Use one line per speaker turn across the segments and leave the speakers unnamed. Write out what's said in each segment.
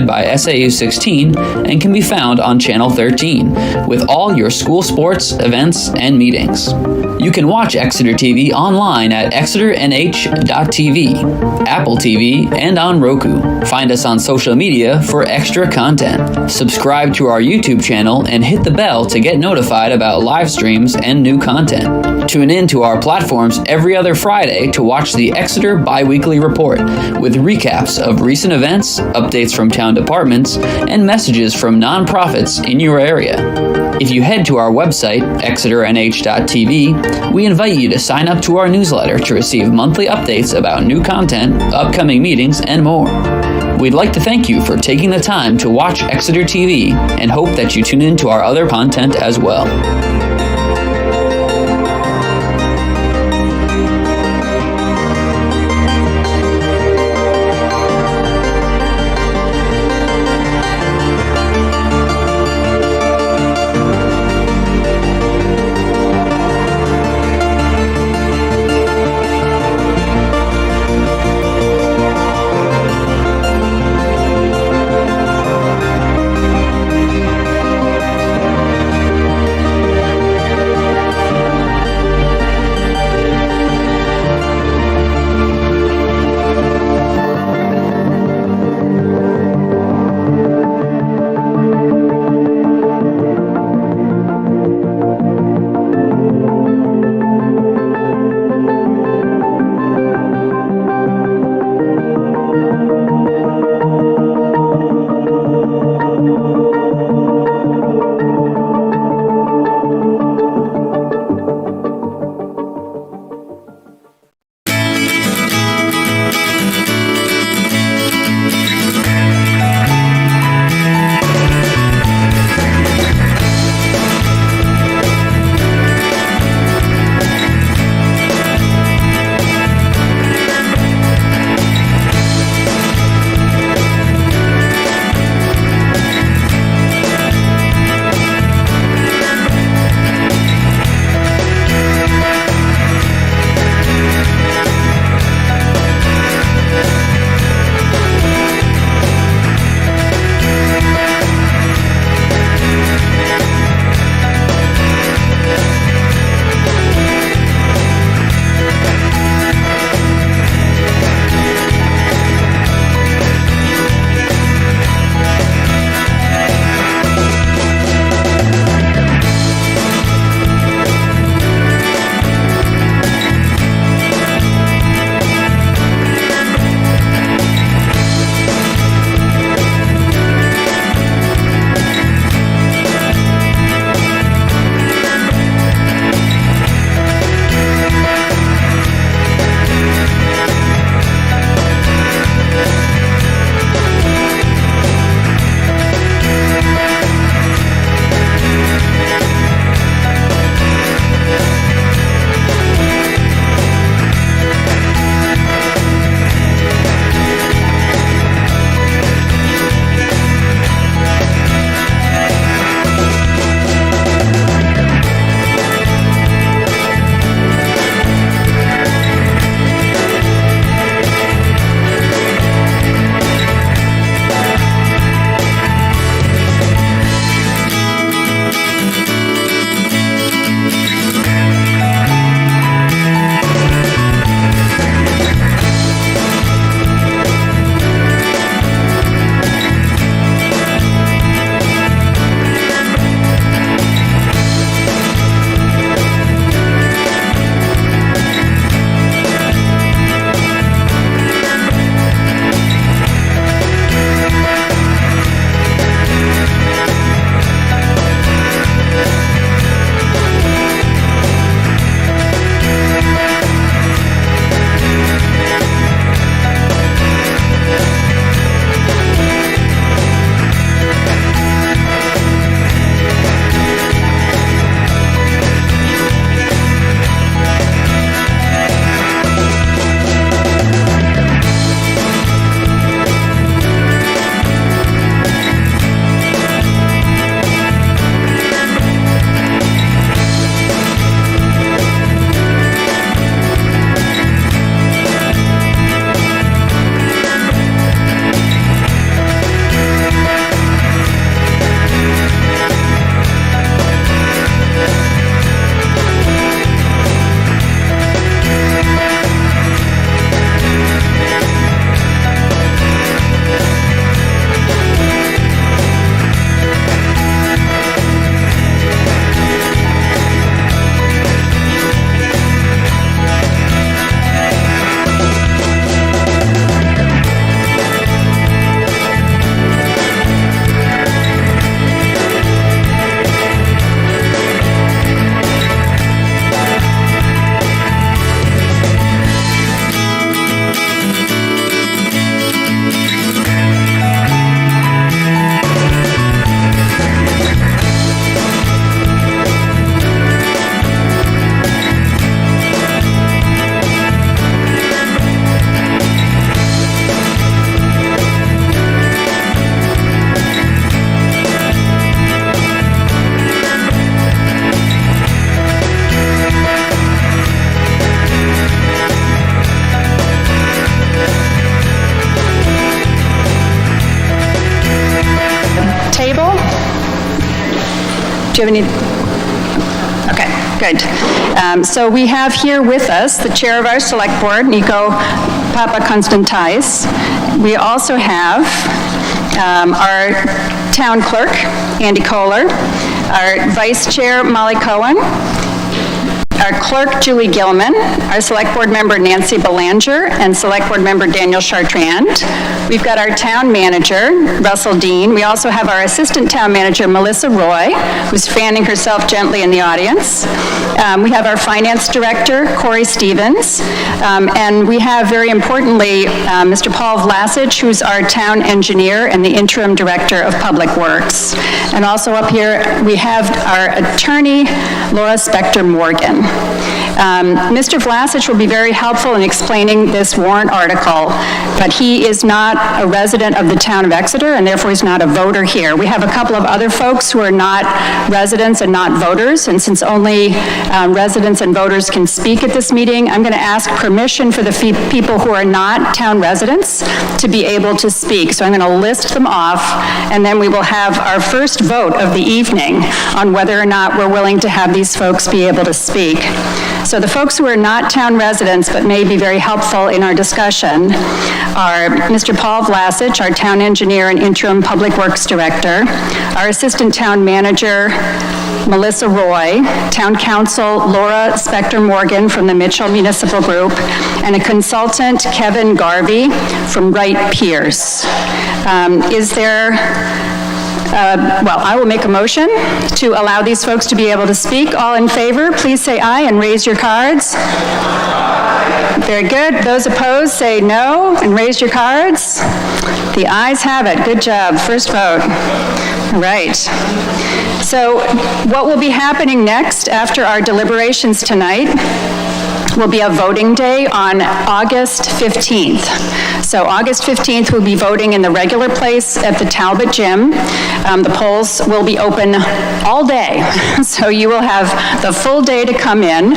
by SAU 16 and can be found on Channel 13 with all your school sports, events, and meetings. You can watch Exeter TV online at exeternh.tv, Apple TV, and on Roku. Find us on social media for extra content. Subscribe to our YouTube channel and hit the bell to get notified about live streams and new content. Tune in to our platforms every other Friday to watch the Exeter Biweekly Report with recaps of recent events, updates from town departments, and messages from nonprofits in your area. If you head to our website, exeternh.tv, we invite you to sign up to our newsletter to receive monthly updates about new content, upcoming meetings, and more. We'd like to thank you for taking the time to watch Exeter TV and hope that you tune in to our other content as well.
Do you have any? Okay, good. So we have here with us the chair of our select board, Nico Papakonstantais. We also have our town clerk, Andy Kohler, our vice chair, Molly Cohen, our clerk, Julie Gilman, our select board member, Nancy Belanger, and select board member, Daniel Chartrand. We've got our town manager, Russell Dean. We also have our assistant town manager, Melissa Roy, who's fanning herself gently in the audience. We have our finance director, Corey Stevens. And we have, very importantly, Mr. Paul Vlasich, who's our town engineer and the interim director of public works. And also up here, we have our attorney, Laura Spector-Morgan. Mr. Vlasich will be very helpful in explaining this warrant article, but he is not a resident of the town of Exeter, and therefore he's not a voter here. We have a couple of other folks who are not residents and not voters, and since only residents and voters can speak at this meeting, I'm going to ask permission for the people who are not town residents to be able to speak. So I'm going to list them off, and then we will have our first vote of the evening on whether or not we're willing to have these folks be able to speak. So the folks who are not town residents but may be very helpful in our discussion are Mr. Paul Vlasich, our town engineer and interim public works director, our assistant town manager, Melissa Roy, town council, Laura Spector-Morgan from the Mitchell Municipal Group, and a consultant, Kevin Garvey from Wright Pierce. Well, I will make a motion to allow these folks to be able to speak. All in favor, please say aye and raise your cards. Very good. Those opposed, say no and raise your cards. The ayes have it. Good job. First vote. All right. So what will be happening next after our deliberations tonight will be a voting day on August 15th. So August 15th, we'll be voting in the regular place at the Talbot Gym. The polls will be open all day, so you will have the full day to come in.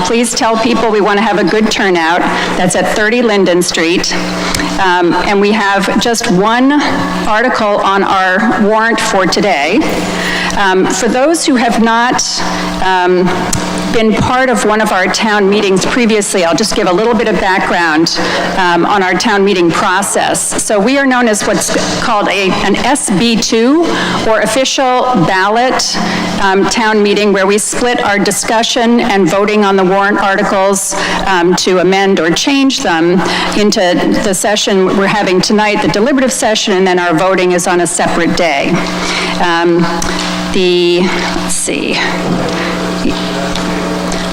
Please tell people we want to have a good turnout. That's at 30 Linden Street. And we have just one article on our warrant for today. For those who have not been part of one of our town meetings previously, I'll just give a little bit of background on our town meeting process. So we are known as what's called an SB2, or official ballot town meeting, where we split our discussion and voting on the warrant articles to amend or change them into the session we're having tonight, the deliberative session, and then our voting is on a separate day. Let's see.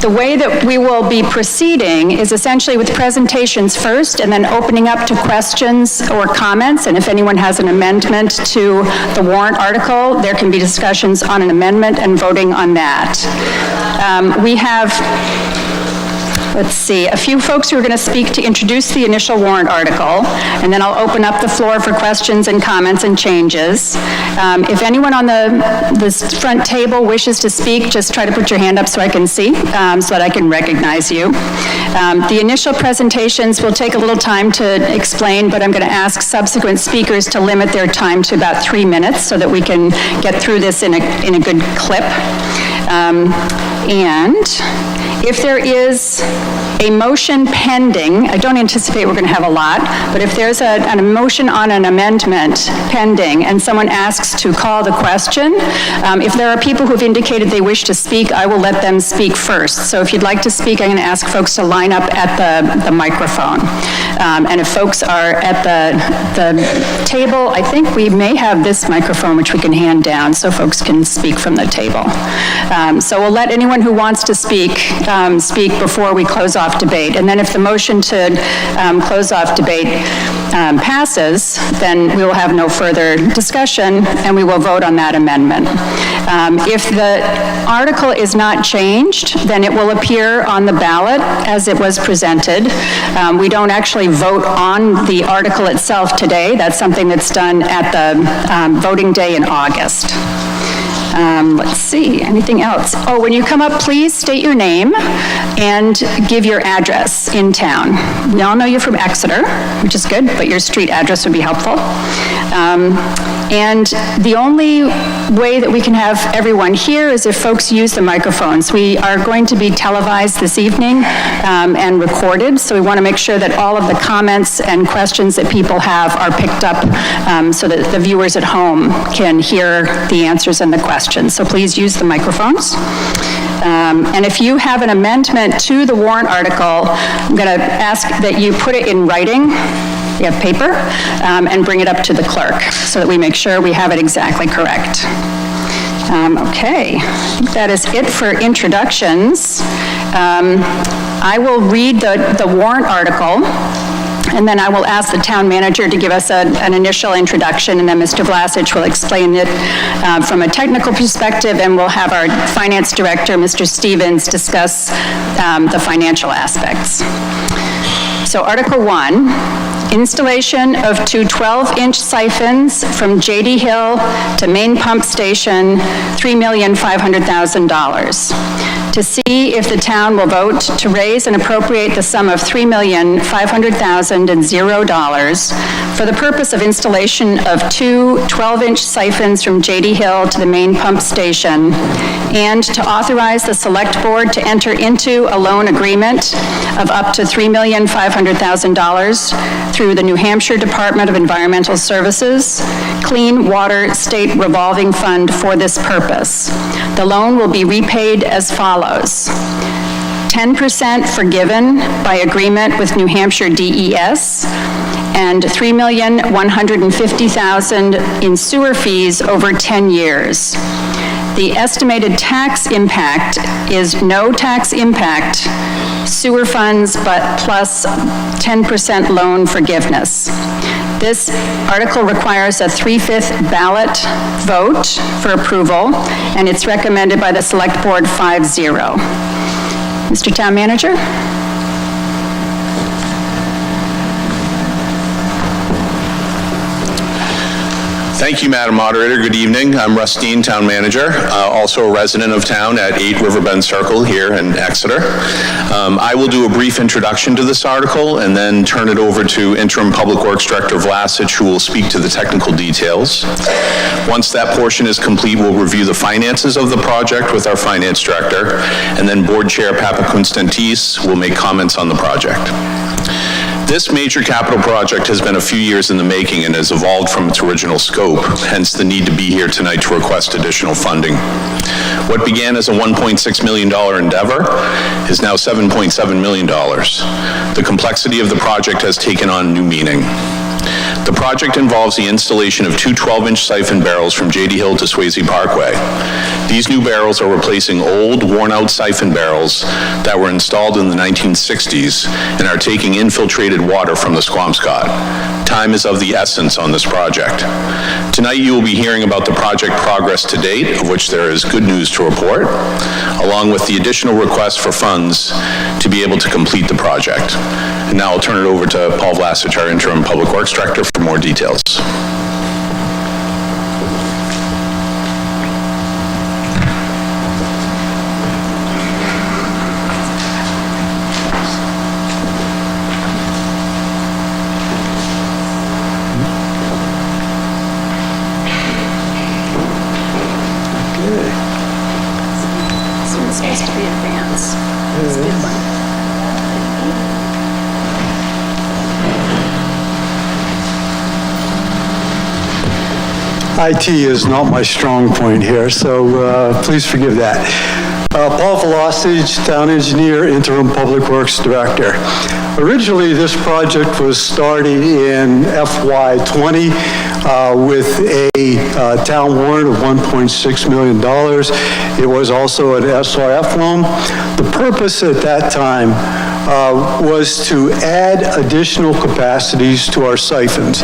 The way that we will be proceeding is essentially with presentations first, and then opening up to questions or comments. And if anyone has an amendment to the warrant article, there can be discussions on an amendment and voting on that. We have, let's see, a few folks who are going to speak to introduce the initial warrant article, and then I'll open up the floor for questions and comments and changes. If anyone on the front table wishes to speak, just try to put your hand up so I can see, so that I can recognize you. The initial presentations will take a little time to explain, but I'm going to ask subsequent speakers to limit their time to about 3 minutes so that we can get through this in a good clip. And if there is a motion pending, I don't anticipate we're going to have a lot, but if there's a motion on an amendment pending and someone asks to call the question, if there are people who've indicated they wish to speak, I will let them speak first. So if you'd like to speak, I'm going to ask folks to line up at the microphone. And if folks are at the table, I think we may have this microphone which we can hand down so folks can speak from the table. So we'll let anyone who wants to speak before we close off debate. And then if the motion to close off debate passes, then we will have no further discussion and we will vote on that amendment. If the article is not changed, then it will appear on the ballot as it was presented. We don't actually vote on the article itself today. That's something that's done at the voting day in August. Let's see, anything else? Oh, when you come up, please state your name and give your address in town. We all know you're from Exeter, which is good, but your street address would be helpful. And the only way that we can have everyone here is if folks use the microphones. We are going to be televised this evening and recorded, so we want to make sure that all of the comments and questions that people have are picked up so that the viewers at home can hear the answers and the questions. So please use the microphones. And if you have an amendment to the warrant article, I'm going to ask that you put it in writing, you have paper, and bring it up to the clerk so that we make sure we have it exactly correct. Okay, I think that is it for introductions. I will read the warrant article, and then I will ask the town manager to give us an initial introduction, and then Mr. Vlasic will explain it from a technical perspective, and we'll have our finance director, Mr. Stevens, discuss the financial aspects. So Article 1. Installation of two 12-inch siphons from J.D. Hill to main pump station, $3,500,000. To see if the town will vote to raise and appropriate the sum of $3,500,000 for the purpose of installation of two 12-inch siphons from J.D. Hill to the main pump station, and to authorize the select board to enter into a loan agreement of up to $3,500,000 through the New Hampshire Department of Environmental Services Clean Water State Revolving Fund for this purpose. The loan will be repaid as follows. 10% forgiven by agreement with New Hampshire DES, and $3,150,000 in sewer fees over 10 years. The estimated tax impact is no tax impact, sewer funds, but plus 10% loan forgiveness. This article requires a 3/5 ballot vote for approval, and it's recommended by the Select Board 5-0. Mr. Town Manager?
Thank you, Madam Moderator. Good evening. I'm Russ Dean, Town Manager, also a resident of town at 8 Riverbend Circle here in Exeter. I will do a brief introduction to this article and then turn it over to Interim Public Works Director Vlasic, who will speak to the technical details. Once that portion is complete, we'll review the finances of the project with our Finance Director, and then Board Chair Papa Constantis will make comments on the project. This major capital project has been a few years in the making and has evolved from its original scope, hence the need to be here tonight to request additional funding. What began as a $1.6 million endeavor is now $7.7 million. The complexity of the project has taken on new meaning. The project involves the installation of two 12-inch siphon barrels from J.D. Hill to Swayze Parkway. These new barrels are replacing old, worn-out siphon barrels that were installed in the 1960s and are taking infiltrated water from the Squamscott. Time is of the essence on this project. Tonight you will be hearing about the project progress to date, of which there is good news to report, along with the additional request for funds to be able to complete the project. And now I'll turn it over to Paul Vlasic, our Interim Public Works Director, for more details.
IT is not my strong point here, so please forgive that. Paul Vlasic, Town Engineer, Interim Public Works Director. Originally, this project was started in FY20 with a town warrant of $1.6 million. It was also an SRF loan. The purpose at that time was to add additional capacities to our siphons.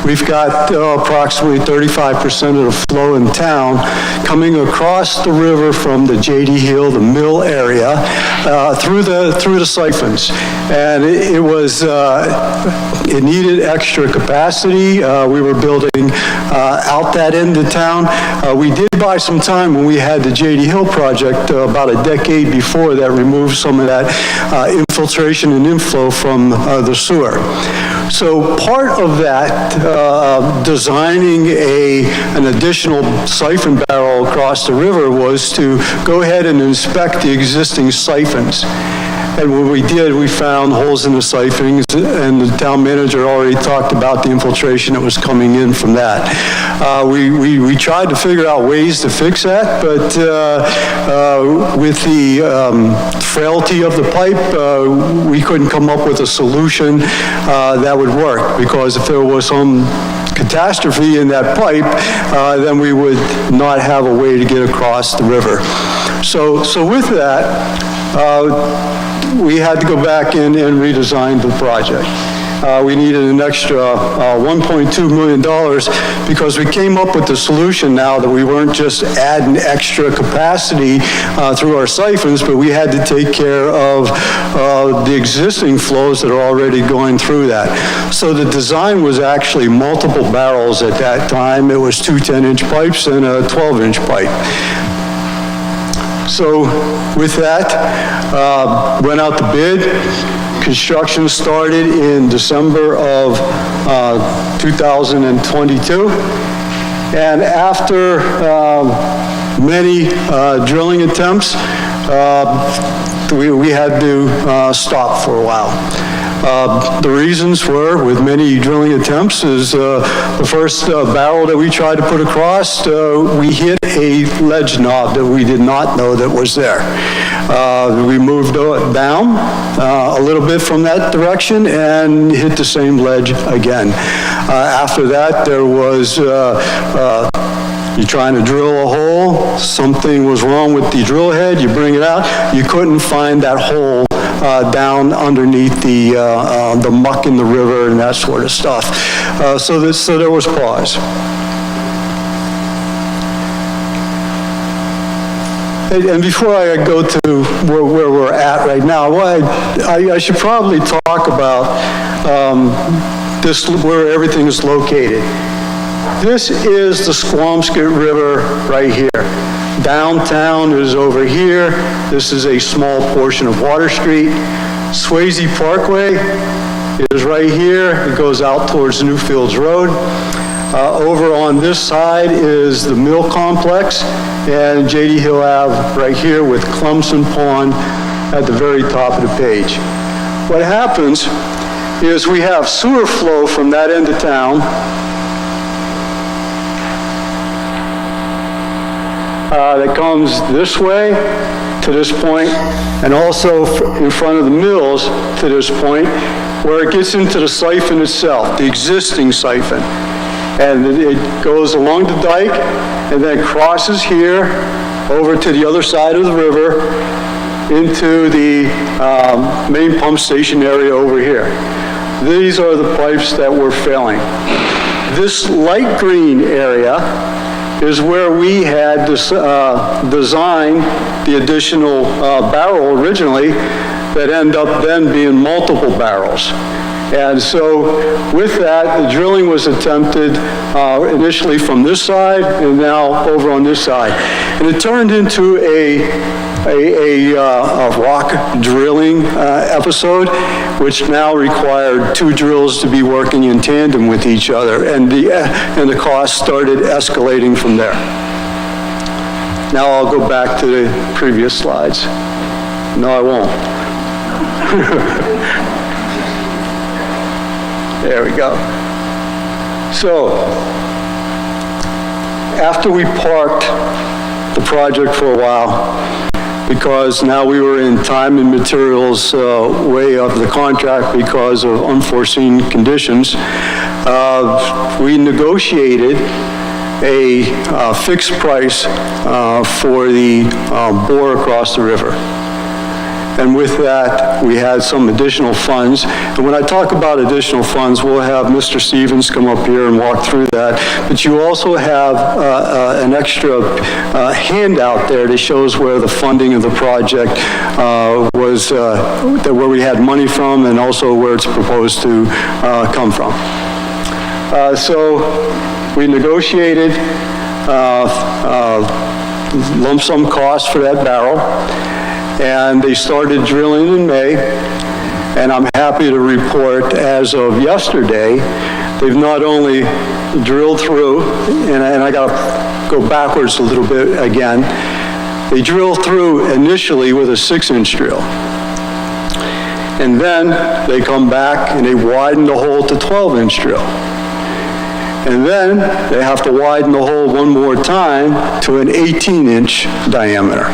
We've got approximately 35% of the flow in town coming across the river from the J.D. Hill, the mill area, through the siphons, and it needed extra capacity. We were building out that end of town. We did buy some time when we had the J.D. Hill project about a decade before that removed some of that infiltration and inflow from the sewer. So part of that, designing an additional siphon barrel across the river was to go ahead and inspect the existing siphons. And when we did, we found holes in the siphons, and the town manager already talked about the infiltration that was coming in from that. We tried to figure out ways to fix that, but with the frailty of the pipe, we couldn't come up with a solution that would work, because if there was some catastrophe in that pipe, then we would not have a way to get across the river. So with that, we had to go back in and redesign the project. We needed an extra $1.2 million because we came up with the solution now that we weren't just adding extra capacity through our siphons, but we had to take care of the existing flows that are already going through that. So the design was actually multiple barrels at that time. It was 2 10-inch pipes and a 12-inch pipe. So with that, went out to bid. Construction started in December of 2022. And after many drilling attempts, we had to stop for a while. The reasons were, with many drilling attempts, is the first barrel that we tried to put across, we hit a ledge knob that we did not know that was there. We moved down a little bit from that direction and hit the same ledge again. After that, there was you're trying to drill a hole, something was wrong with the drill head, you bring it out, you couldn't find that hole down underneath the muck in the river and that sort of stuff. So there was pause. And before I go to where we're at right now, I should probably talk about where everything is located. This is the Squamscott River right here. Downtown is over here. This is a small portion of Water Street. Swayze Parkway is right here. It goes out towards Newfields Road. Over on this side is the mill complex, and J.D. Hill Ave right here with Clemson Pond at the very top of the page. What happens is we have sewer flow from that end of town that comes this way to this point, and also in front of the mills to this point, where it gets into the siphon itself, the existing siphon. And it goes along the dike and then crosses here over to the other side of the river into the main pump station area over here. These are the pipes that were failing. This light green area is where we had designed the additional barrel originally that end up then being multiple barrels. And so with that, the drilling was attempted initially from this side and now over on this side. And it turned into a rock drilling episode, which now required 2 drills to be working in tandem with each other, and the cost started escalating from there. Now I'll go back to the previous slides. No, I won't. There we go. So, after we parked the project for a while, because now we were in time and materials way of the contract because of unforeseen conditions, we negotiated a fixed price for the bore across the river. And with that, we had some additional funds. And when I talk about additional funds, we'll have Mr. Stevens come up here and walk through that. But you also have an extra handout there that shows where the funding of the project was, where we had money from, and also where it's proposed to come from. So we negotiated lump sum cost for that barrel. And they started drilling in May. And I'm happy to report, as of yesterday, they've not only drilled through, and I got to go backwards a little bit again, they drilled through initially with a 6-inch drill. And then they come back and they widen the hole to 12-inch drill. And then they have to widen the hole one more time to an 18-inch diameter.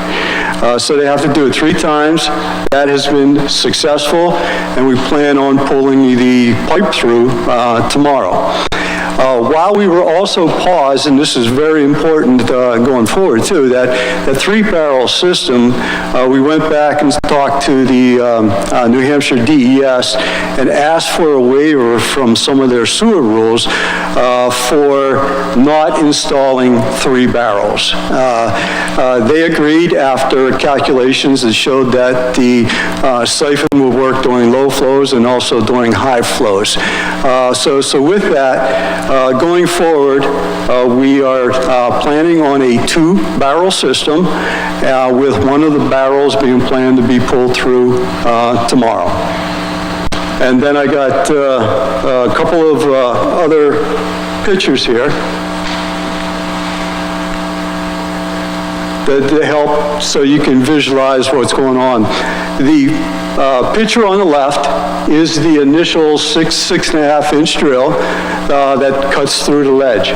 So they have to do it 3 times. That has been successful, and we plan on pulling the pipe through tomorrow. While we were also paused, and this is very important going forward too, that 3-barrel system, we went back and talked to the New Hampshire DES and asked for a waiver from some of their sewer rules for not installing 3 barrels. They agreed after calculations that showed that the siphon will work during low flows and also during high flows. So with that, going forward, we are planning on a 2-barrel system with one of the barrels being planned to be pulled through tomorrow. And then I got a couple of other pictures here that help so you can visualize what's going on. The picture on the left is the initial 6.5-inch drill that cuts through the ledge.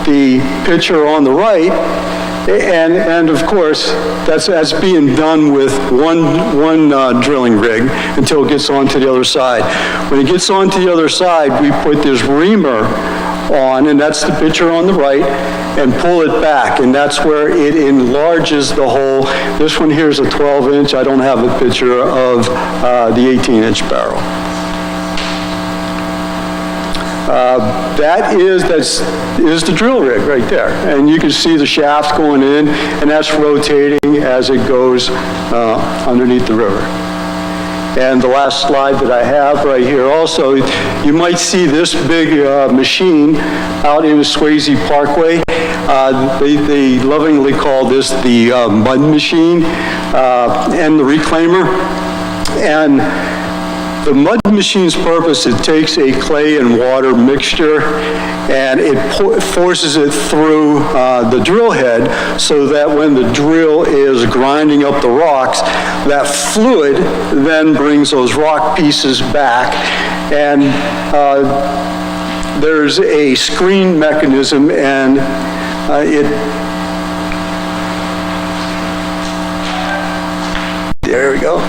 The picture on the right, and of course, that's being done with one drilling rig until it gets onto the other side. When it gets onto the other side, we put this reamer on, and that's the picture on the right, and pull it back, and that's where it enlarges the hole. This one here is a 12-inch. I don't have a picture of the 18-inch barrel. That is the drill rig right there, and you can see the shaft going in, and that's rotating as it goes underneath the river. And the last slide that I have right here also, you might see this big machine out in the Swayze Parkway. They lovingly call this the mud machine and the reclaimer. And the mud machine's purpose, it takes a clay and water mixture and it forces it through the drill head so that when the drill is grinding up the rocks, that fluid then brings those rock pieces back, and there's a screen mechanism, and there we go.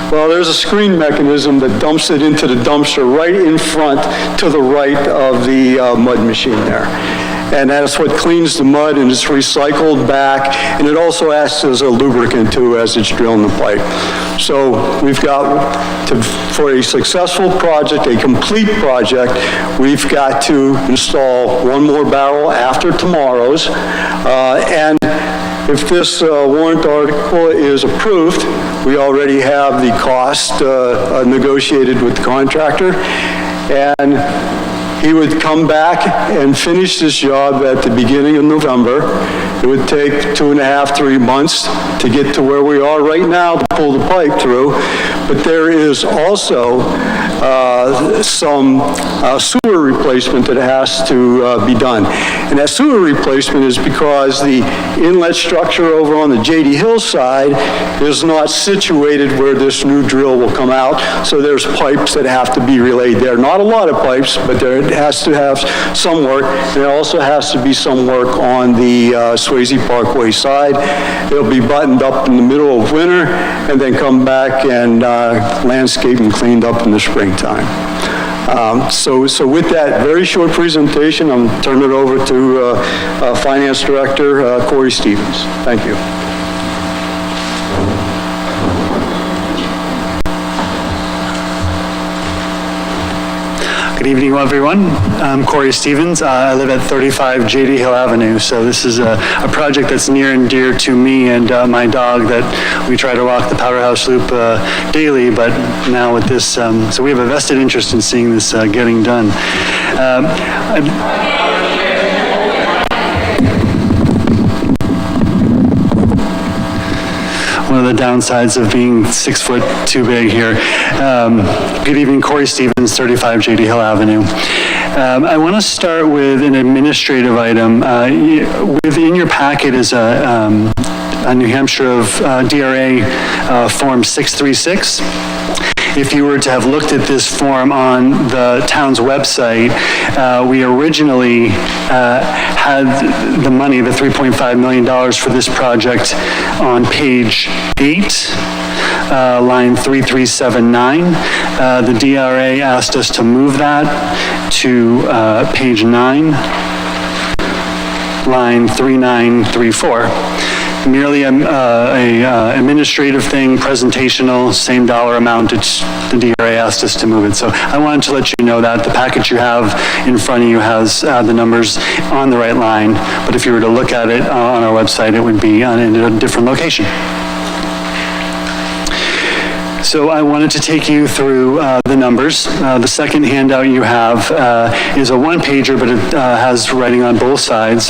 There's a screen mechanism that dumps it into the dumpster right in front to the right of the mud machine there. And that's what cleans the mud, and it's recycled back, and it also acts as a lubricant too as it's drilling the pipe. So we've got for a successful project, a complete project, we've got to install 1 more barrel after tomorrow's, and if this warrant article is approved, we already have the cost negotiated with the contractor, and he would come back and finish this job at the beginning of November. It would take 2.5, 3 months to get to where we are right now to pull the pipe through, but there is also some sewer replacement that has to be done. And that sewer replacement is because the inlet structure over on the J.D. Hill side is not situated where this new drill will come out, so there's pipes that have to be relayed there. Not a lot of pipes, but there has to have some work. There also has to be some work on the Swayze Parkway side. It'll be buttoned up in the middle of winter and then come back and landscaped and cleaned up in the springtime. So with that very short presentation, I'm turning it over to Finance Director Corey Stevens. Thank you.
Good evening, everyone. I'm Corey Stevens. I live at 35 J.D. Hill Avenue, so this is a project that's near and dear to me and my dog that we try to walk the Powerhouse Loop daily, but now with this, so we have a vested interest in seeing this getting done. one of the downsides of being 6 foot too big here. Good evening, Corey Stevens, 35 J.D. Hill Avenue. I want to start with an administrative item. Within your packet is a New Hampshire of DRA Form 636. If you were to have looked at this form on the town's website, we originally had the money, the $3.5 million for this project on page 8, line 3379. The DRA asked us to move that to page 9, line 3934. Merely a administrative thing, presentational, same dollar amount. It's the DRA asked us to move it. So I wanted to let you know that the package you have in front of you has the numbers on the right line. But if you were to look at it on our website, it would be in a different location. So I wanted to take you through the numbers. The second handout you have is a one-pager, but it has writing on both sides.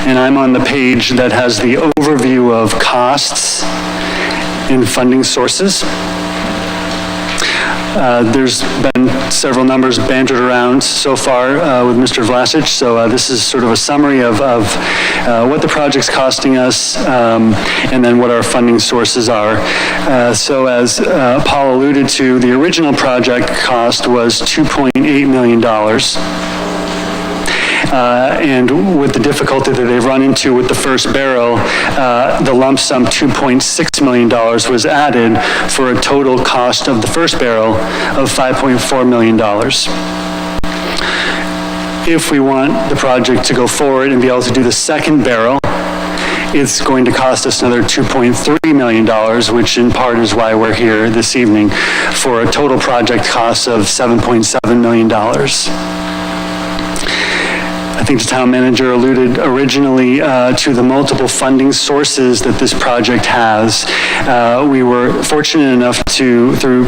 And I'm on the page that has the overview of costs and funding sources. There's been several numbers bantered around so far with Mr. Vlasic, so this is sort of a summary of what the project's costing us and then what our funding sources are. So as Paul alluded to, the original project cost was $2.8 million. And with the difficulty that they've run into with the first barrel, the lump sum $2.6 million was added for a total cost of the first barrel of $5.4 million. If we want the project to go forward and be able to do the second barrel, it's going to cost us another $2.3 million, which in part is why we're here this evening, for a total project cost of $7.7 million. I think the town manager alluded originally to the multiple funding sources that this project has. We were fortunate enough to, through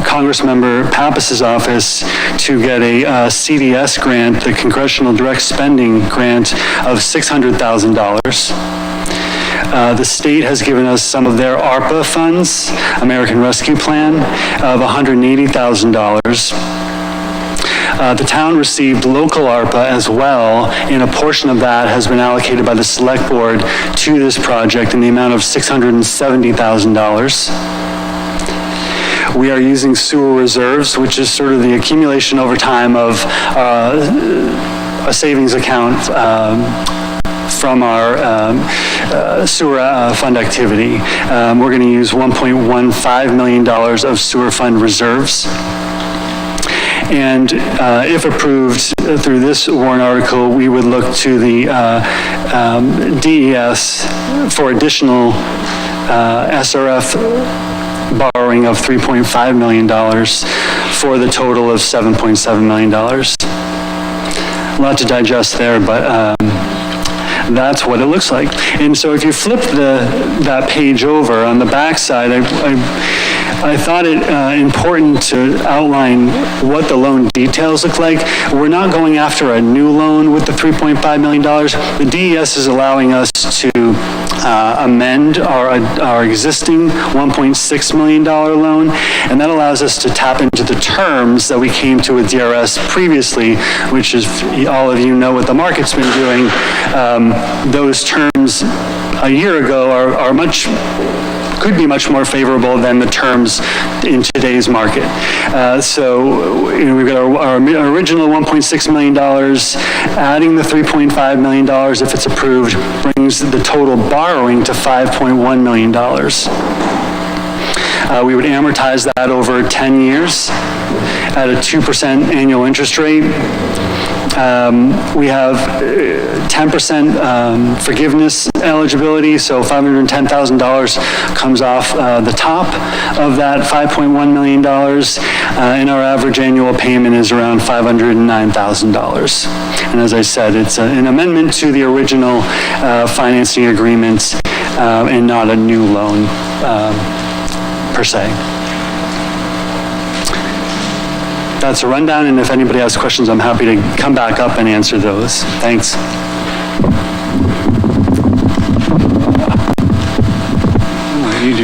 Congressmember Pappas's office, to get a CDS grant, the Congressional Direct Spending Grant of $600,000. The state has given us some of their ARPA funds, American Rescue Plan, of $180,000. The town received local ARPA as well, and a portion of that has been allocated by the select board to this project in the amount of $670,000. We are using sewer reserves, which is sort of the accumulation over time of a savings account from our sewer fund activity. We're going to use $1.15 million of sewer fund reserves. And if approved through this warrant article, we would look to the DES for additional SRF borrowing of $3.5 million for the total of $7.7 million. A lot to digest there, but that's what it looks like. And so if you flip that page over on the back side, I thought it important to outline what the loan details look like. We're not going after a new loan with the $3.5 million. The DES is allowing us to amend our existing $1.6 million loan, and that allows us to tap into the terms that we came to with DRS previously, which is, all of you know what the market's been doing. Those terms a year ago could be much more favorable than the terms in today's market. So we've got our original $1.6 million, adding the $3.5 million if it's approved, brings the total borrowing to $5.1 million. We would amortize that over 10 years at a 2% annual interest rate. We have 10% forgiveness eligibility, so $510,000 comes off the top of that $5.1 million, and our average annual payment is around $509,000. And as I said, it's an amendment to the original financing agreement and not a new loan per se. That's a rundown, and if anybody has questions, I'm happy to come back up and answer those. Thanks.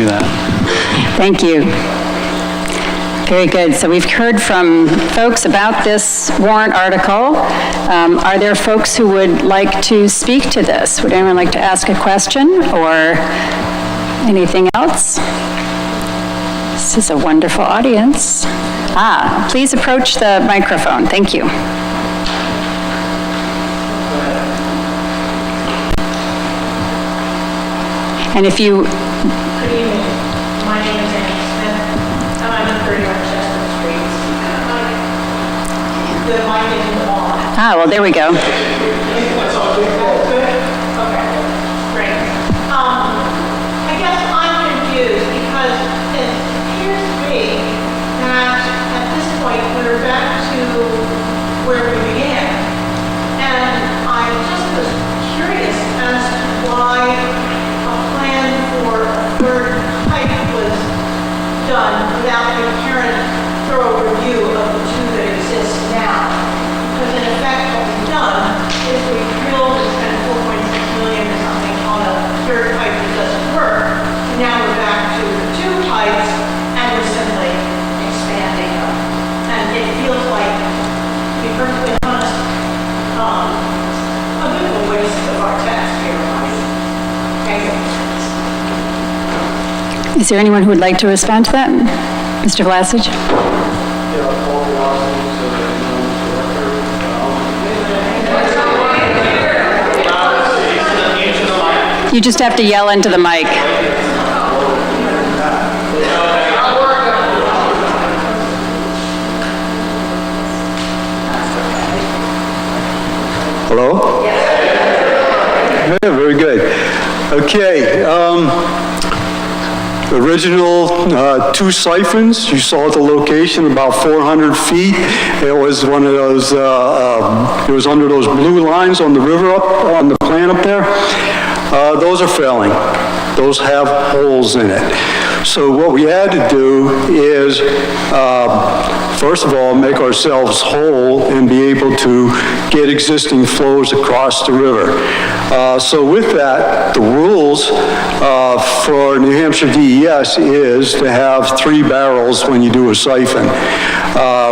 do that.
Thank you. Very good. So we've heard from folks about this warrant article. Are there folks who would like to speak to this? Would anyone like to ask a question or anything else? This is a wonderful audience. Please approach the microphone. Thank you. And if you...
Good evening. My name is Annie Smith. I'm on 31 Chestnut Street. The mic isn't on.
well, there we go.
That's all good? Okay, great. I guess I'm confused because it appears to me that at this point we're back to where we began. And I just was curious as to why a plan for a third pipe was done without the apparent thorough review of the two that exist now. Because in effect, what we've done is we've drilled and spent 4.6 million or something on a third pipe that doesn't work. And now we're back to the two pipes and we're simply expanding them. And it feels like, to be perfectly honest, a bit of a waste of our taxpayer money. Thank you.
Is there anyone who would like to respond to that? Mr. Vlasic? You just have to yell into the mic.
Hello? Yeah, very good. Okay. Original two siphons, you saw the location, about 400 feet. It was one of those, it was under those blue lines on the river up, on the plan up there. Those are failing. Those have holes in it. So what we had to do is, first of all, make ourselves whole and be able to get existing flows across the river. So with that, the rules for New Hampshire DES is to have 3 barrels when you do a siphon.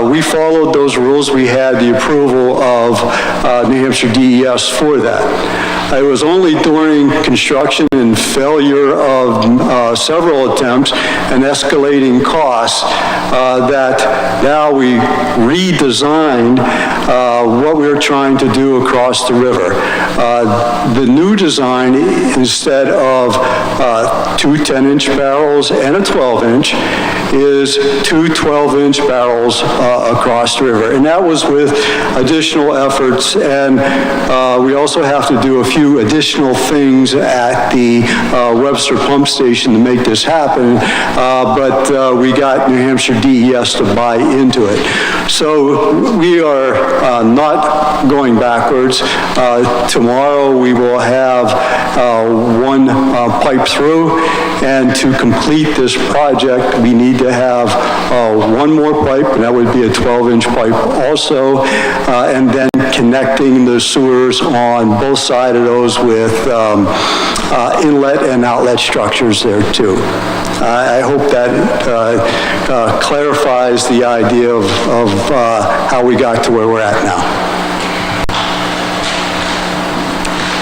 We followed those rules. We had the approval of New Hampshire DES for that. It was only during construction and failure of several attempts and escalating costs that now we redesigned what we were trying to do across the river. The new design, instead of 2 10-inch barrels and a 12-inch, is 2 12-inch barrels across the river. And that was with additional efforts, and we also have to do a few additional things at the Webster pump station to make this happen, but we got New Hampshire DES to buy into it. So we are not going backwards. Tomorrow we will have one pipe through, and to complete this project we need to have one more pipe, and that would be a 12-inch pipe also, and then connecting the sewers on both sides of those with inlet and outlet structures there too. I hope that clarifies the idea of how we got to where we're at now.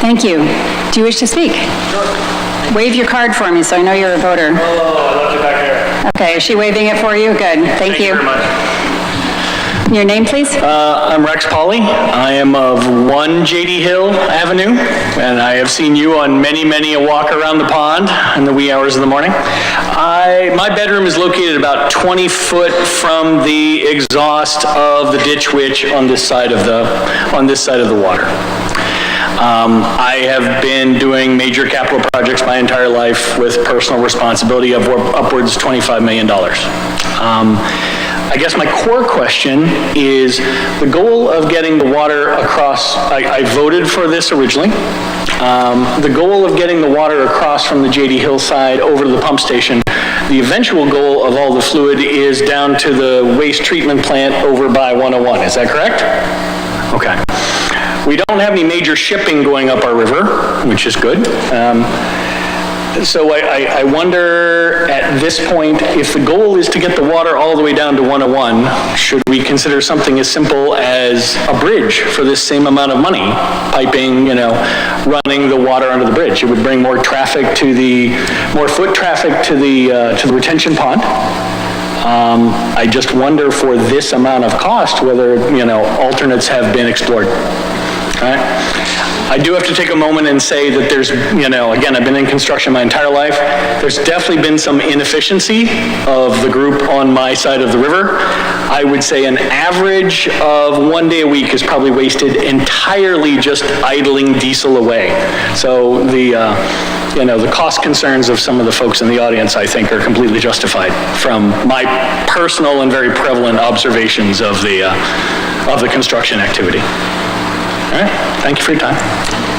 Thank you. Do you wish to speak? Sure. Wave your card for me so I know you're a voter.
Oh, I left it back here.
Okay, is she waving it for you? Good. Thank you.
Thank you very much.
Your name, please?
I'm Rex Pauley. I am of 1 J.D. Hill Avenue, and I have seen you on many a walk around the pond in the wee hours of the morning. My bedroom is located about 20 foot from the exhaust of the ditch witch on this side of the water. I have been doing major capital projects my entire life with personal responsibility of upwards $25 million. I guess my core question is the goal of getting the water across. I voted for this originally. The goal of getting the water across from the J.D. Hill side over to the pump station, the eventual goal of all the fluid is down to the waste treatment plant over by 101. Is that correct? Okay. We don't have any major shipping going up our river, which is good. So I wonder at this point, if the goal is to get the water all the way down to 101, should we consider something as simple as a bridge for this same amount of money? Piping, running the water under the bridge. It would bring more traffic to more foot traffic to the retention pond. I just wonder for this amount of cost whether, alternates have been explored. All right? I do have to take a moment and say that there's, again, I've been in construction my entire life. There's definitely been some inefficiency of the group on my side of the river. I would say an average of 1 day a week is probably wasted entirely just idling diesel away. So the cost concerns of some of the folks in the audience, I think, are completely justified from my personal and very prevalent observations of the construction activity. All right, thank you for your time.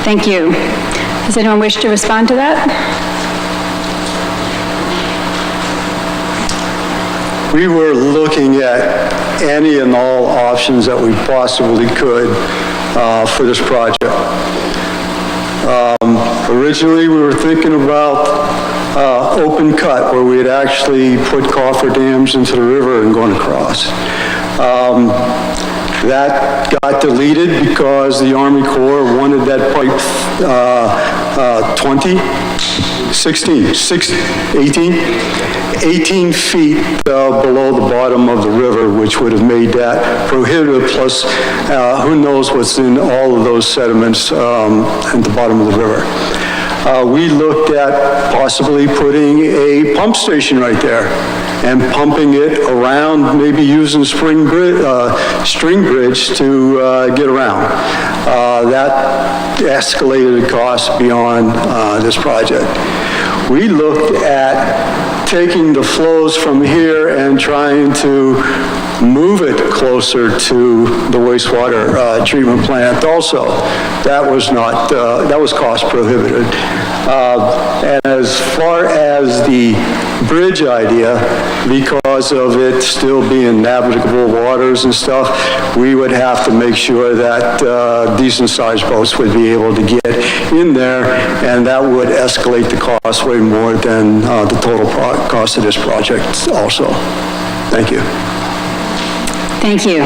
Thank you. Does anyone wish to respond to that?
We were looking at any and all options that we possibly could for this project. Originally, we were thinking about open cut, where we'd actually put cofferdams into the river and going across. That got deleted because the Army Corps wanted that pipe 18 feet below the bottom of the river, which would have made that prohibitive, plus who knows what's in all of those sediments at the bottom of the river. We looked at possibly putting a pump station right there and pumping it around, maybe using string bridge to get around. That escalated the cost beyond this project. We looked at taking the flows from here and trying to move it closer to the wastewater treatment plant also. That was not, that was cost prohibitive. And as far as the bridge idea, because of it still being navigable waters and stuff, we would have to make sure that decent-sized boats would be able to get in there, and that would escalate the cost way more than the total cost of this project also. Thank you.
Thank you.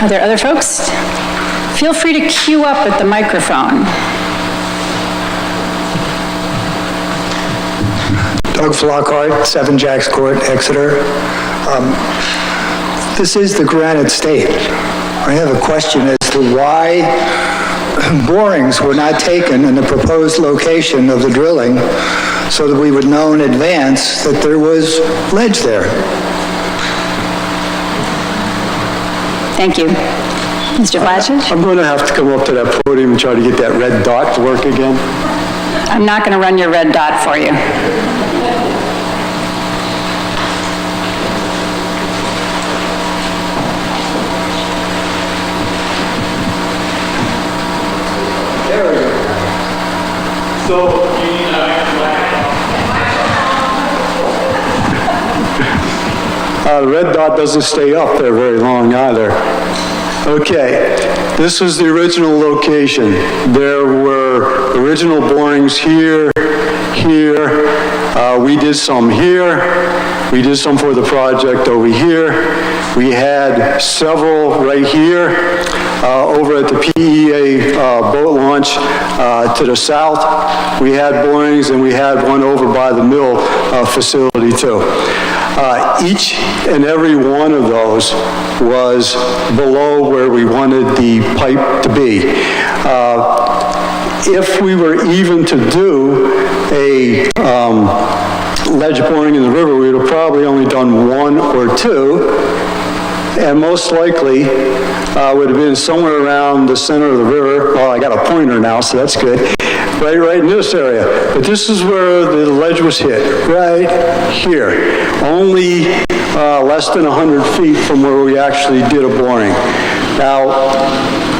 Are there other folks? Feel free to queue up at the microphone.
Doug Flockhart, 7 Jacks Court, Exeter. This is the Granite State. I have a question as to why borings were not taken in the proposed location of the drilling so that we would know in advance that there was ledge there.
Thank you. Mr. Blatchett?
I'm going to have to come up to that podium and try to get that red dot to work again.
I'm not going to run your red dot for you.
There we go. So, you need the red dot doesn't stay up there very long either. Okay, this is the original location. There were original borings here, here. We did some here. We did some for the project over here. We had several right here. Over at the PEA boat launch to the south, we had borings, and we had one over by the mill facility too. Each and every one of those was below where we wanted the pipe to be. If we were even to do a ledge boring in the river, we would have probably only done 1 or 2, and most likely would have been somewhere around the center of the river. Well, I got a pointer now, so that's good. Right in this area. But this is where the ledge was hit, right here. Only less than 100 feet from where we actually did a boring. Now,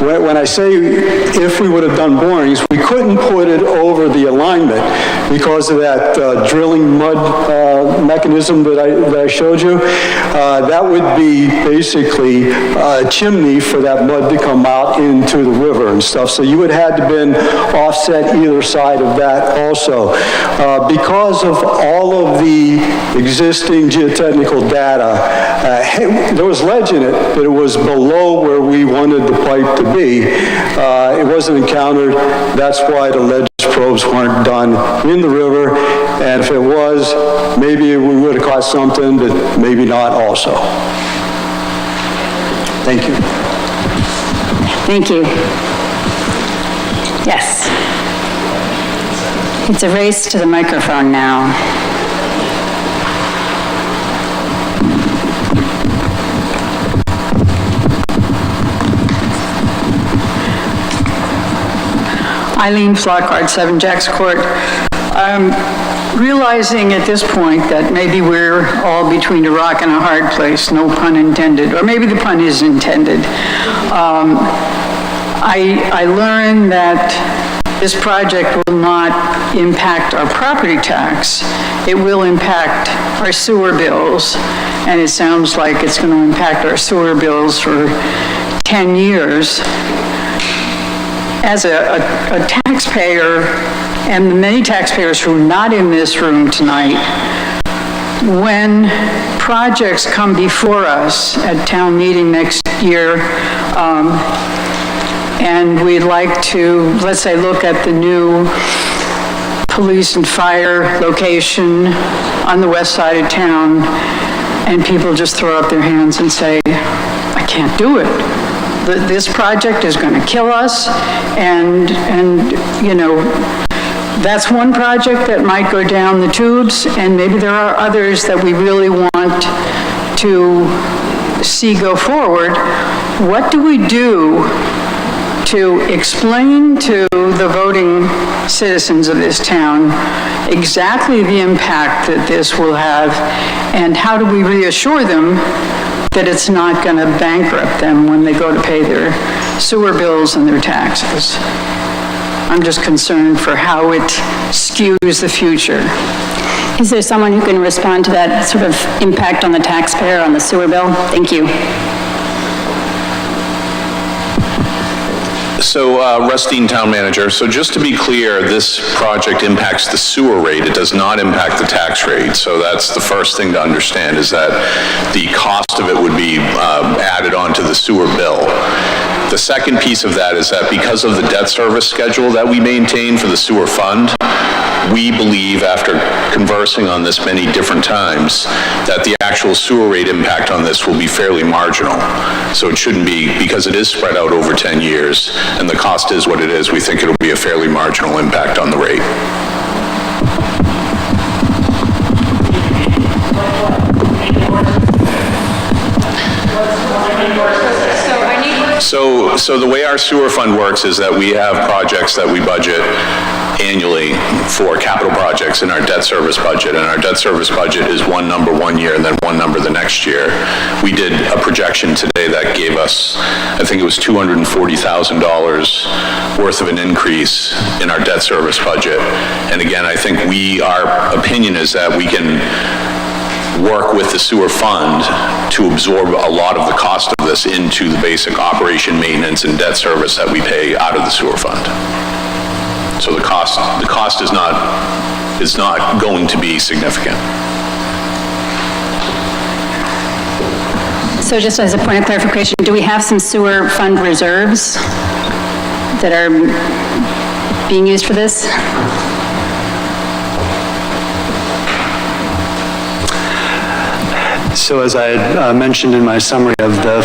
when I say if we would have done borings, we couldn't put it over the alignment because of that drilling mud mechanism that I showed you. That would be basically a chimney for that mud to come out into the river and stuff. So you would have to been offset either side of that also. Because of all of the existing geotechnical data, there was ledge in it, but it was below where we wanted the pipe to be. It wasn't encountered. That's why the ledge probes weren't done in the river. And if it was, maybe we would have caught something, but maybe not also. Thank you.
Thank you. Yes. It's a race to the microphone now.
Eileen Flockhart, 7 Jacks Court. I'm realizing at this point that maybe we're all between a rock and a hard place, no pun intended, or maybe the pun is intended. I learned that this project will not impact our property tax. It will impact our sewer bills, and it sounds like it's going to impact our sewer bills for 10 years. As a taxpayer, and the many taxpayers who are not in this room tonight, when projects come before us at town meeting next year, and we'd like to, let's say, look at the new police and fire location on the west side of town, and people just throw up their hands and say, I can't do it. This project is going to kill us, and you know, that's one project that might go down the tubes, and maybe there are others that we really want to see go forward. What do we do to explain to the voting citizens of this town exactly the impact that this will have, and how do we reassure them that it's not going to bankrupt them when they go to pay their sewer bills and their taxes? I'm just concerned for how it skews the future.
Is there someone who can respond to that sort of impact on the taxpayer on the sewer bill? Thank you.
So, Rustine, Town Manager, so just to be clear, this project impacts the sewer rate. It does not impact the tax rate. So that's the first thing to understand, is that the cost of it would be added onto the sewer bill. The second piece of that is that because of the debt service schedule that we maintain for the sewer fund, we believe, after conversing on this many different times, that the actual sewer rate impact on this will be fairly marginal. So it shouldn't be, because it is spread out over 10 years, and the cost is what it is, we think it'll be a fairly marginal impact on the rate. So the way our sewer fund works is that we have projects that we budget annually for capital projects in our debt service budget, and our debt service budget is one number one year and then one number the next year. We did a projection today that gave us, I think it was $240,000 worth of an increase in our debt service budget. And again, I think our opinion is that we can work with the sewer fund to absorb a lot of the cost of this into the basic operation, maintenance, and debt service that we pay out of the sewer fund. So the cost is not going to be significant.
So just as a point of clarification, do we have some sewer fund reserves that are being used for this?
So as I had mentioned in my summary of the...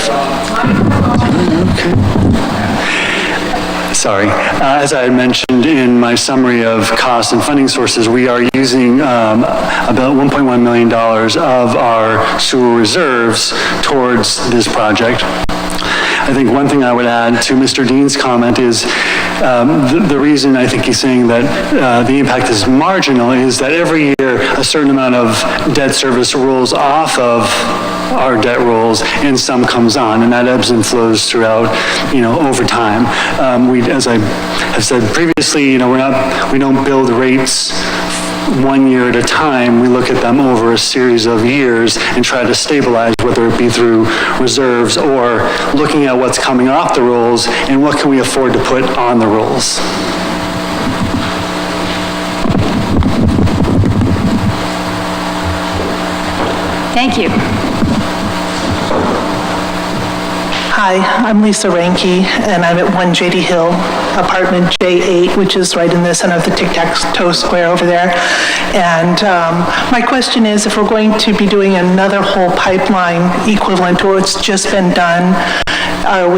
as I had mentioned in my summary of costs and funding sources, we are using about $1.1 million of our sewer reserves towards this project. I think one thing I would add to Mr. Dean's comment is the reason I think he's saying that the impact is marginal is that every year a certain amount of debt service rolls off of our debt rolls and some comes on, and that ebbs and flows throughout, over time. As I have said previously, we don't build rates 1 year at a time. We look at them over a series of years and try to stabilize, whether it be through reserves or looking at what's coming off the rolls and what can we afford to put on the rolls.
Thank you.
Hi, I'm Lisa Ranke, and I'm at 1 JD Hill, apartment J8, which is right in the center of the tic-tac-toe square over there. And my question is, if we're going to be doing another whole pipeline equivalent to what's just been done, are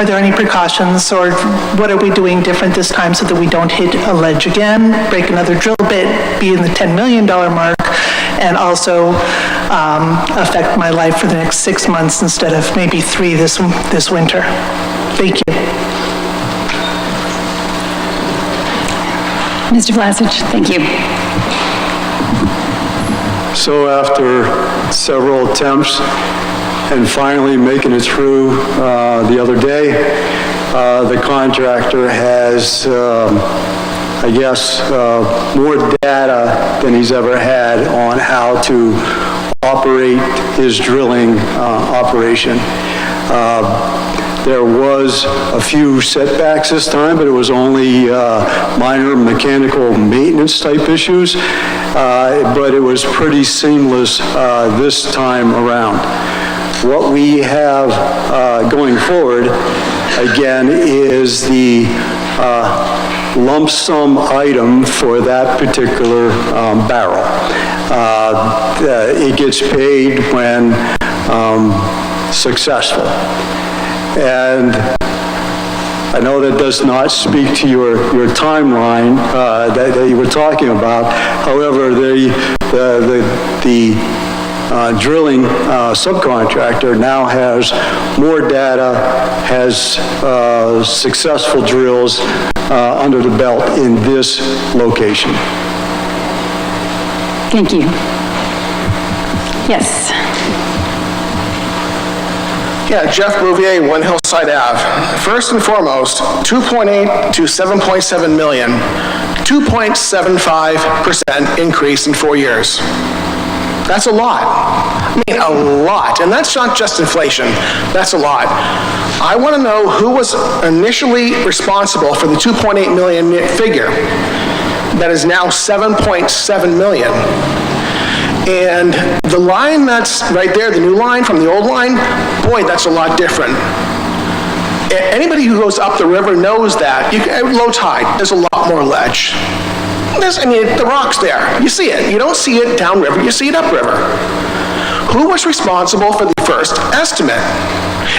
there any precautions, or what are we doing different this time so that we don't hit a ledge again, break another drill bit, be in the $10 million mark, and also affect my life for the next 6 months instead of maybe 3 this winter? Thank you.
Mr. Vlasich, thank you.
So after several attempts and finally making it through the other day, the contractor has, I guess, more data than he's ever had on how to operate his drilling operation. There was a few setbacks this time, but it was only minor mechanical maintenance type issues, but it was pretty seamless this time around. What we have going forward, again, is the lump sum item for that particular barrel. It gets paid when successful. And I know that does not speak to your timeline that you were talking about. However, the drilling subcontractor now has more data, has successful drills under the belt in this location.
Thank you. Yes.
Yeah, Jeff Bouvier, One Hillside Ave. First and foremost, 2.8 to 7.7 million, 2.75% increase in 4 years. That's a lot. I mean, a lot. And that's not just inflation. That's a lot. I want to know who was initially responsible for the 2.8 million figure that is now 7.7 million. And the line that's right there, the new line from the old line, boy, that's a lot different. Anybody who goes up the river knows that. At low tide, there's a lot more ledge. The rock's there. You see it. You don't see it downriver, you see it upriver. Who was responsible for the first estimate?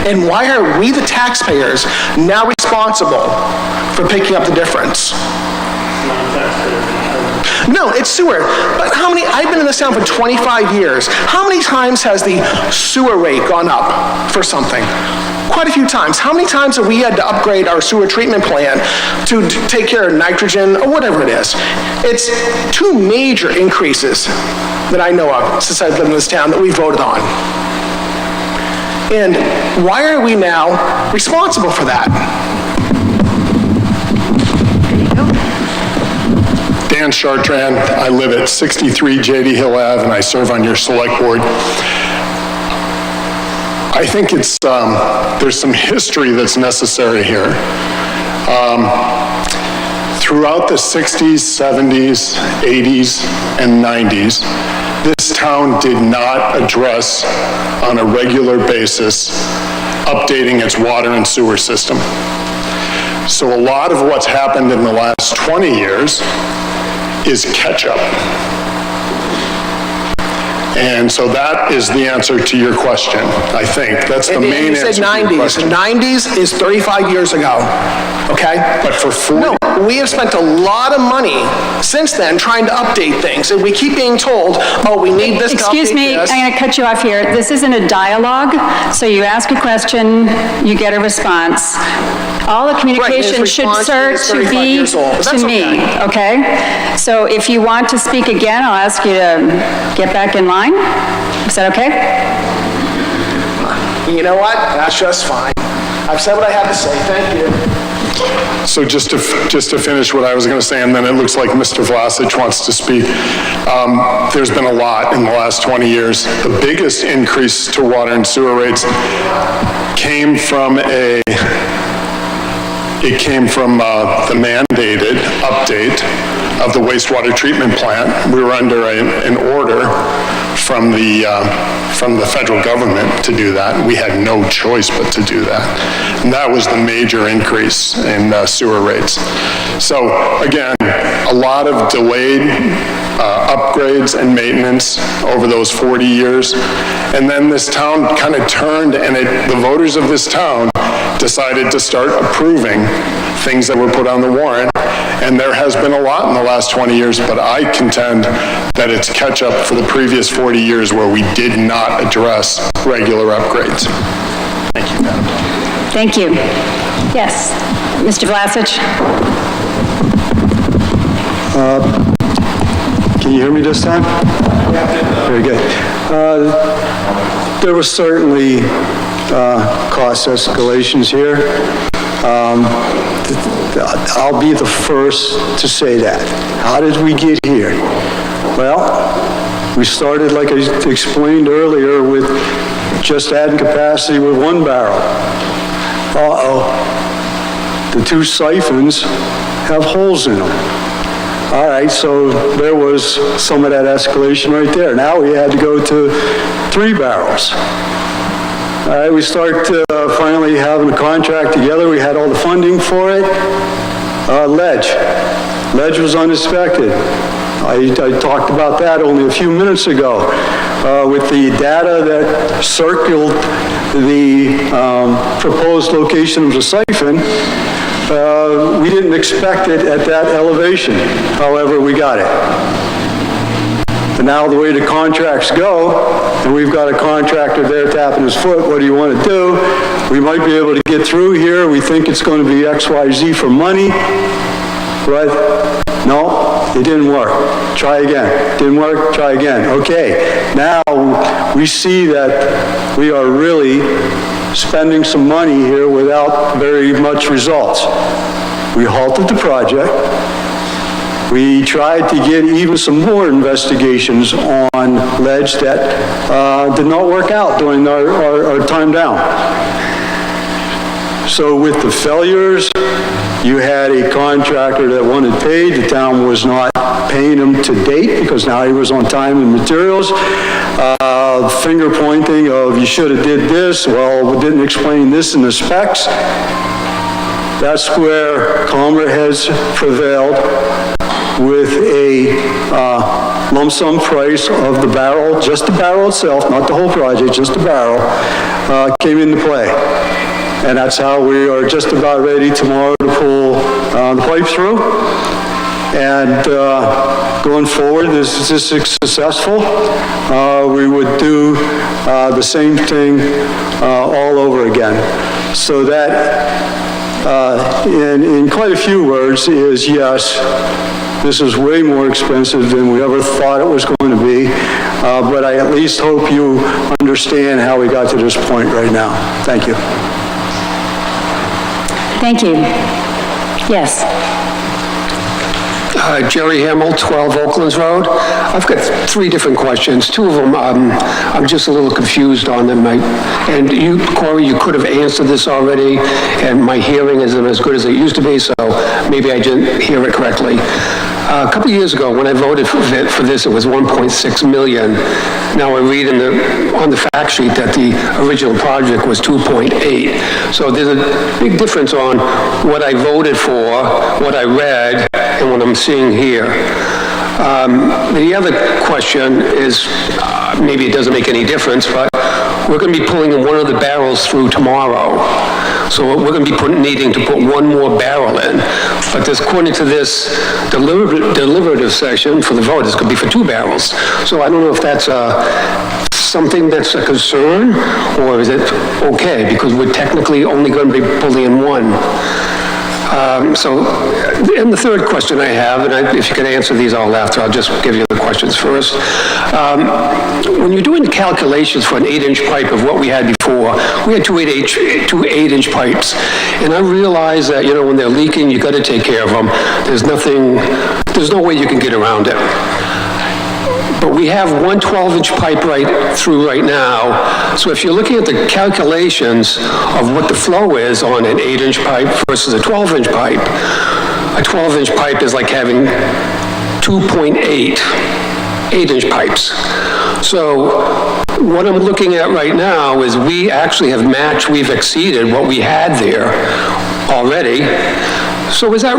And why are we, the taxpayers, now responsible for picking up the difference? No, it's sewer. But I've been in this town for 25 years. How many times has the sewer rate gone up for something? Quite a few times. How many times have we had to upgrade our sewer treatment plant to take care of nitrogen or whatever it is? It's 2 major increases that I know of since I've lived in this town that we voted on. And why are we now responsible for that?
Dan Chartrand, I live at 63 JD Hill Ave, and I serve on your select board. I think there's some history that's necessary here. Throughout the 60s, 70s, 80s, and 90s, this town did not address on a regular basis updating its water and sewer system. So a lot of what's happened in the last 20 years is catch-up. And so that is the answer to your question, I think. That's the main answer to your question.
90s is 35 years ago, okay?
But for 40...
No, we have spent a lot of money since then trying to update things, and we keep being told, oh, we need this to update this.
Excuse me, I'm going to cut you off here. This isn't a dialogue, so you ask a question, you get a response. All the communication should serve to be to me, okay? So if you want to speak again, I'll ask you to get back in line. Is that okay?
You know what? That's just fine. I've said what I had to say. Thank you.
So just to finish what I was going to say, and then it looks like Mr. Vlasic wants to speak. There's been a lot in the last 20 years. The biggest increase to water and sewer rates came from the mandated update of the wastewater treatment plant. We were under an order from the federal government to do that. We had no choice but to do that. And that was the major increase in sewer rates. So again, a lot of delayed upgrades and maintenance over those 40 years. And then this town kind of turned, and the voters of this town decided to start approving things that were put on the warrant. And there has been a lot in the last 20 years, but I contend that it's catch up for the previous 40 years where we did not address regular upgrades.
Thank you, Madam.
Thank you. Yes, Mr. Vlasic?
Can you hear me this time? Very good. There were certainly cost escalations here. I'll be the first to say that. How did we get here? Well, we started, like I explained earlier, with just adding capacity with 1 barrel. The 2 siphons have holes in them. All right, so there was some of that escalation right there. Now we had to go to 3 barrels. All right, we start finally having a contract together. We had all the funding for it. Ledge was uninspected. I talked about that only a few minutes ago. With the data that circled the proposed location of the siphon, we didn't expect it at that elevation. However, we got it. And now the way the contracts go, and we've got a contractor there tapping his foot, what do you want to do? We might be able to get through here. We think it's going to be XYZ for money, but no, it didn't work. Try again. Didn't work, try again. Okay, now we see that we are really spending some money here without very much results. We halted the project. We tried to get even some more investigations on ledge that did not work out during our time down. So with the failures, you had a contractor that wanted paid. The town was not paying him to date because now he was on time and materials. Finger pointing of you should have did this. Well, we didn't explain this in the specs. That's where calmer heads prevailed with a lump sum price of the barrel, just the barrel itself, not the whole project, just the barrel, came into play. And that's how we are just about ready tomorrow to pull the pipe through. And going forward, this is successful. We would do the same thing all over again. So that, in quite a few words, is yes, this is way more expensive than we ever thought it was going to be, but I at least hope you understand how we got to this point right now. Thank you.
Thank you. Yes.
Jerry Hamill, 12 Oaklands Road. I've got 3 different questions. 2 of them, I'm just a little confused on them. And you, Corey, you could have answered this already, and my hearing isn't as good as it used to be, so maybe I didn't hear it correctly. A couple of years ago, when I voted for this, it was 1.6 million. Now I read on the fact sheet that the original project was 2.8. So there's a big difference on what I voted for, what I read, and what I'm seeing here. The other question is, maybe it doesn't make any difference, but we're going to be pulling one of the barrels through tomorrow. So we're going to be needing to put 1 more barrel in. But according to this deliberative session for the vote, it's going to be for 2 barrels. So I don't know if that's something that's a concern, or is it okay? Because we're technically only going to be pulling in 1. And the third question I have, and if you could answer these all after, I'll just give you the questions first. When you're doing the calculations for an 8-inch pipe of what we had before, we had two 8-inch pipes. And I realize that, when they're leaking, you got to take care of them. There's no way you can get around it. But we have one 12-inch pipe right through right now. So if you're looking at the calculations of what the flow is on an 8-inch pipe versus a 12-inch pipe, a 12-inch pipe is like having 2.8 8-inch pipes. So what I'm looking at right now is we actually have we've exceeded what we had there already. So is it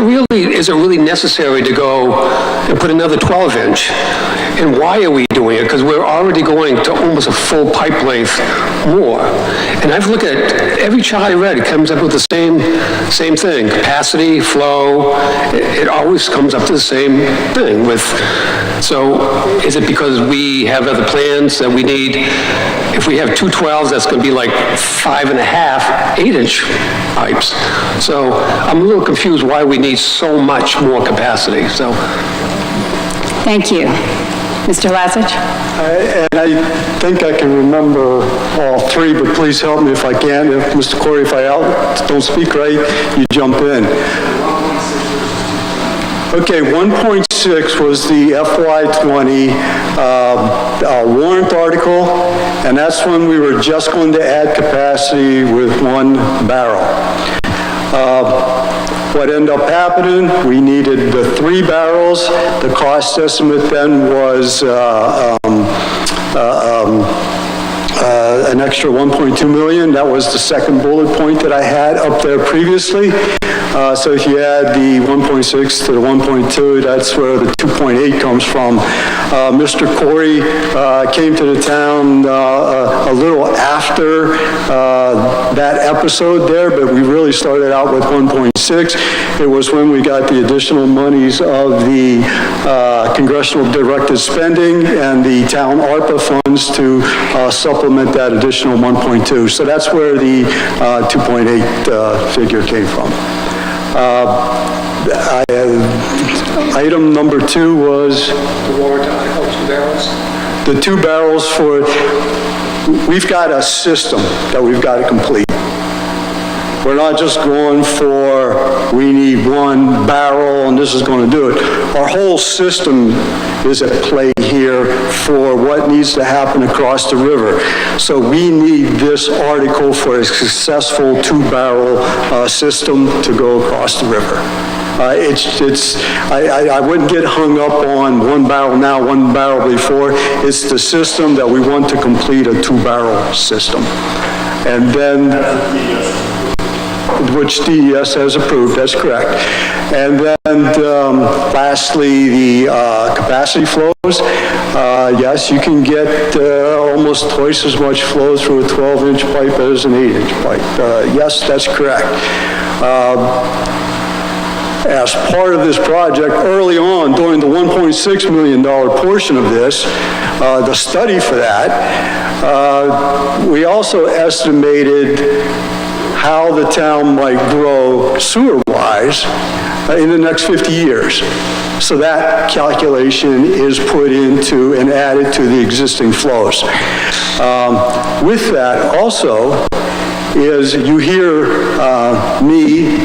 really necessary to go and put another 12-inch? And why are we doing it? Because we're already going to almost a full pipe length more. And I've looked at every chart I read, it comes up with the same thing. Capacity, flow, it always comes up to the same thing. So is it because we have other plans that we need? If we have two 12s, that's going to be like 5.5 8-inch pipes. So I'm a little confused why we need so much more capacity.
Thank you. Mr. Lasich?
And I think I can remember all three, but please help me if I can. Mr. Corey, if I don't speak right, you jump in. Okay, 1.6 was the FY20 warrant article, and that's when we were just going to add capacity with one barrel. What ended up happening, we needed the 3 barrels. The cost estimate then was an extra $1.2 million. That was the second bullet point that I had up there previously. So if you add the 1.6 to the 1.2, that's where the 2.8 comes from. Mr. Corey came to the town a little after that episode there, but we really started out with 1.6. It was when we got the additional monies of the congressional directed spending and the town ARPA funds to supplement that additional 1.2. So that's where the 2.8 figure came from. Item number 2 was
The warrant article, 2 barrels?
the 2 barrels for, we've got a system that we've got to complete. We're not just going for, we need 1 barrel and this is going to do it. Our whole system is at play here for what needs to happen across the river. So we need this article for a successful 2-barrel system to go across the river. I wouldn't get hung up on 1 barrel now, 1 barrel before. It's the system that we want to complete a 2-barrel system. And then, which DES has approved, that's correct. And then lastly, the capacity flows. Yes, you can get almost twice as much flow through a 12-inch pipe as an 8-inch pipe. Yes, that's correct. As part of this project, early on, during the $1.6 million portion of this, the study for that, we also estimated how the town might grow sewer-wise in the next 50 years. So that calculation is put into and added to the existing flows. With that also is you hear me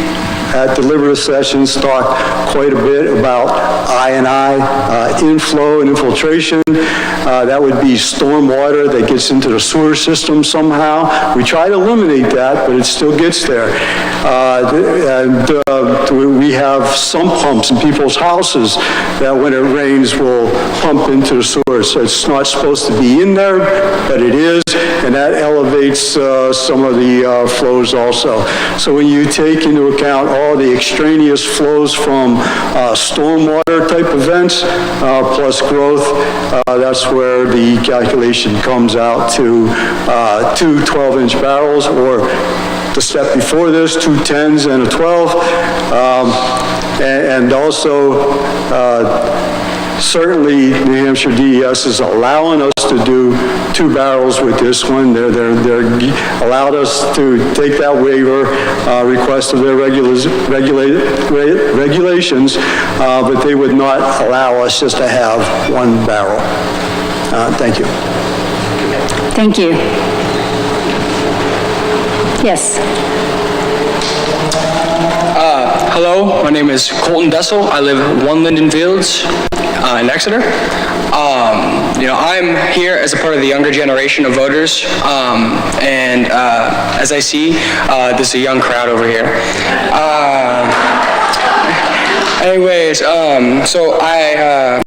at deliberative sessions talk quite a bit about I&I, inflow and infiltration. That would be stormwater that gets into the sewer system somehow. We try to eliminate that, but it still gets there. We have sump pumps in people's houses that when it rains will pump into the sewer. So it's not supposed to be in there, but it is, and that elevates some of the flows also. So when you take into account all the extraneous flows from stormwater type events plus growth, that's where the calculation comes out to 2 12-inch barrels, or the step before this, 2 10s and a 12. And also Certainly, New Hampshire DES is allowing us to do 2 barrels with this one. They're allowed us to take that waiver request of their regulations, but they would not allow us just to have 1 barrel. Thank you.
Thank you. Yes.
Hello, my name is Colton Dessel. I live at 1 Linden Fields in Exeter. I'm here as a part of the younger generation of voters, and as I see, this is a young crowd over here. So I,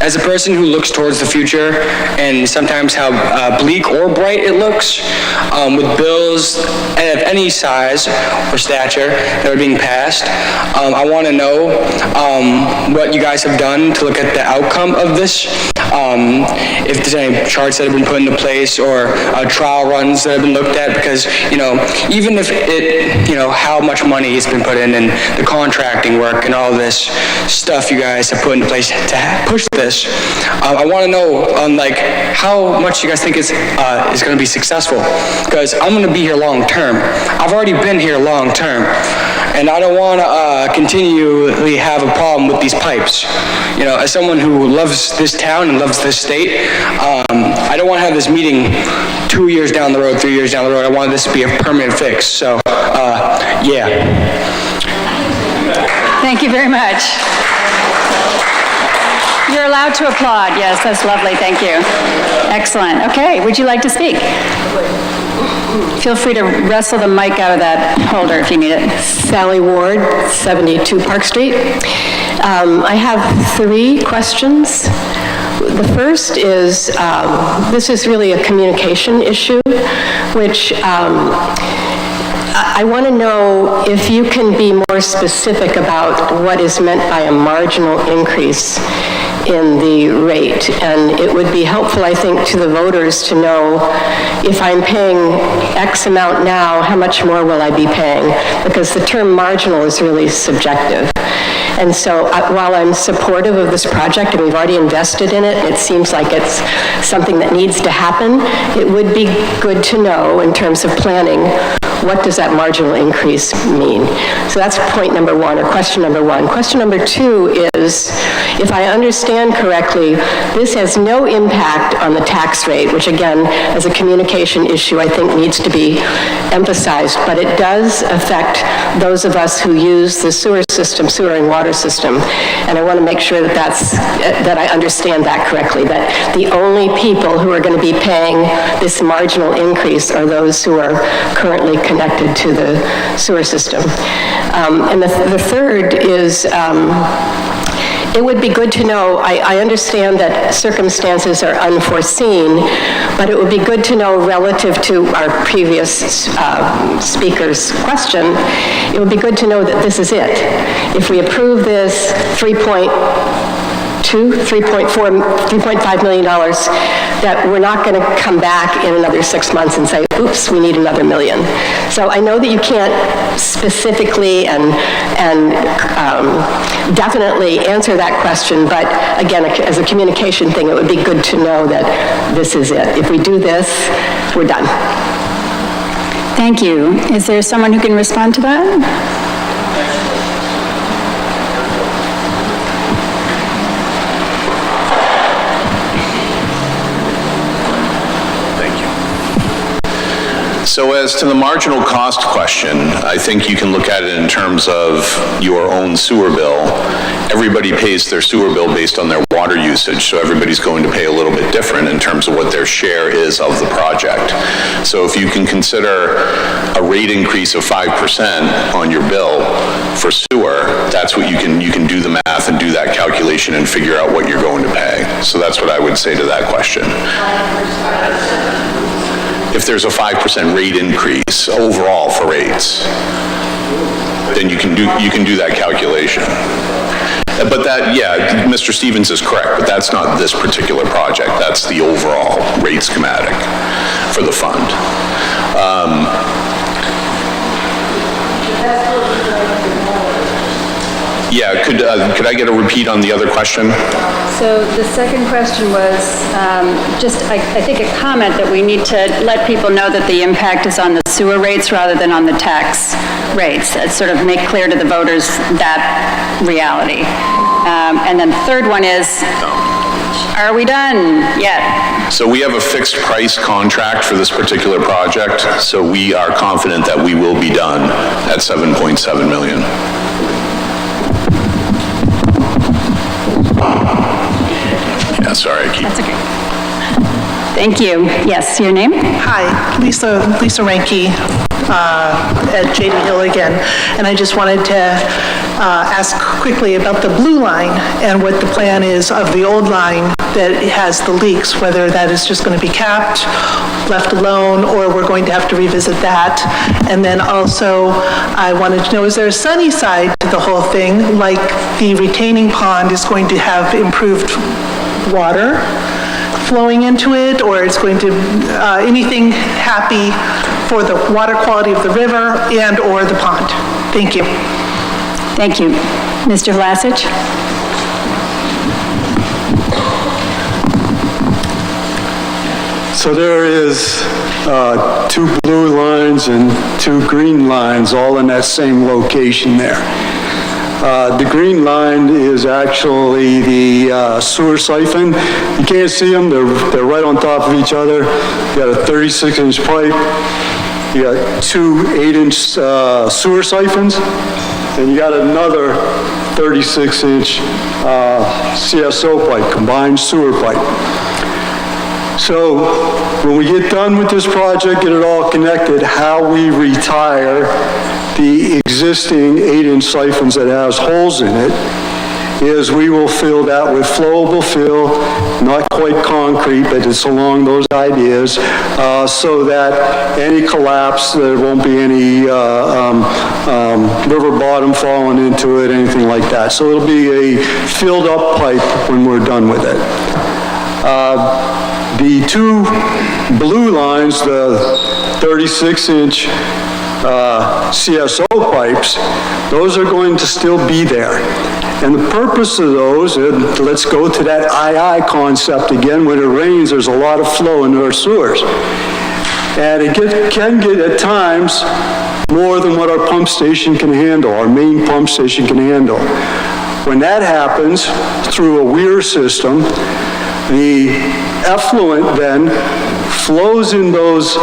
as a person who looks towards the future and sometimes how bleak or bright it looks, with bills of any size or stature that are being passed, I want to know what you guys have done to look at the outcome of this. If there's any charts that have been put into place or trial runs that have been looked at, because, even if how much money has been put in and the contracting work and all this stuff you guys have put into place to push this, I want to know, how much you guys think is going to be successful, because I'm going to be here long term. I've already been here long term, and I don't want to continually have a problem with these pipes. As someone who loves this town and loves this state, I don't want to have this meeting 2 years down the road, 3 years down the road. I want this to be a permanent fix. So, yeah.
Thank you very much. You're allowed to applaud. Yes, that's lovely. Thank you. Excellent. Okay, would you like to speak? Feel free to wrestle the mic out of that holder if you need it.
Sally Ward, 72 Park Street. I have 3 questions. The first is, this is really a communication issue, which I want to know if you can be more specific about what is meant by a marginal increase in the rate. And it would be helpful, I think, to the voters to know if I'm paying X amount now, how much more will I be paying? Because the term marginal is really subjective. And so while I'm supportive of this project and we've already invested in it, it seems like it's something that needs to happen, it would be good to know in terms of planning, what does that marginal increase mean? So that's point number 1, or question number 1. Question number 2 is, if I understand correctly, this has no impact on the tax rate, which again, as a communication issue, I think needs to be emphasized, but it does affect those of us who use the sewer system, sewer and water system. And I want to make sure that that I understand that correctly, that the only people who are going to be paying this marginal increase are those who are currently connected to the sewer system. And the third is, it would be good to know, I understand that circumstances are unforeseen, but it would be good to know relative to our previous speaker's question, it would be good to know that this is it. If we approve this $3.5 million, that we're not going to come back in another 6 months and say, oops, we need another $1 million. So I know that you can't specifically and definitely answer that question, but again, as a communication thing, it would be good to know that this is it. If we do this, we're done.
Thank you. Is there someone who can respond to that?
So as to the marginal cost question, I think you can look at it in terms of your own sewer bill. Everybody pays their sewer bill based on their water usage, so everybody's going to pay a little bit different in terms of what their share is of the project. So if you can consider a rate increase of 5% on your bill for sewer, that's what you can do the math and do that calculation and figure out what you're going to pay. So that's what I would say to that question. If there's a 5% rate increase overall for rates, then you can do that calculation. But that, yeah, Mr. Stevens is correct, but that's not this particular project. That's the overall rate schematic for the fund. Yeah, could I get a repeat on the other question?
So the second question was just, I think, a comment that we need to let people know that the impact is on the sewer rates rather than on the tax rates. Sort of make clear to the voters that reality. And then the third one is, are we done yet?
So we have a fixed price contract for this particular project, so we are confident that we will be done at 7.7 million. Yeah, sorry, I keep...
That's okay. Thank you. Yes, your name?
Hi, Lisa Ranke at JD Hill again. And I just wanted to ask quickly about the blue line and what the plan is of the old line that has the leaks, whether that is just going to be capped, left alone, or we're going to have to revisit that. And then also, I wanted to know, is there a sunny side to the whole thing, like the retaining pond is going to have improved water flowing into it, or it's going to, anything happy for the water quality of the river and or the pond? Thank you.
Thank you. Mr. Vlasic?
So there is 2 blue lines and 2 green lines all in that same location there. The green line is actually the sewer siphon. You can't see them, they're right on top of each other. You got a 36-inch pipe, you got 2 8-inch sewer siphons, and you got another 36-inch CSO pipe, combined sewer pipe. So when we get done with this project, get it all connected, how we retire the existing 8-inch siphons that has holes in it is we will fill that with flowable fill, not quite concrete, but it's along those ideas, so that any collapse, there won't be any river bottom falling into it, anything like that. So it'll be a filled up pipe when we're done with it. The 2 blue lines, the 36-inch CSO pipes, those are going to still be there. And the purpose of those, and let's go to that II concept again, when it rains, there's a lot of flow into our sewers. And it can get at times more than what our pump station can handle, our main pump station can handle. When that happens through a weir system, the effluent then flows in those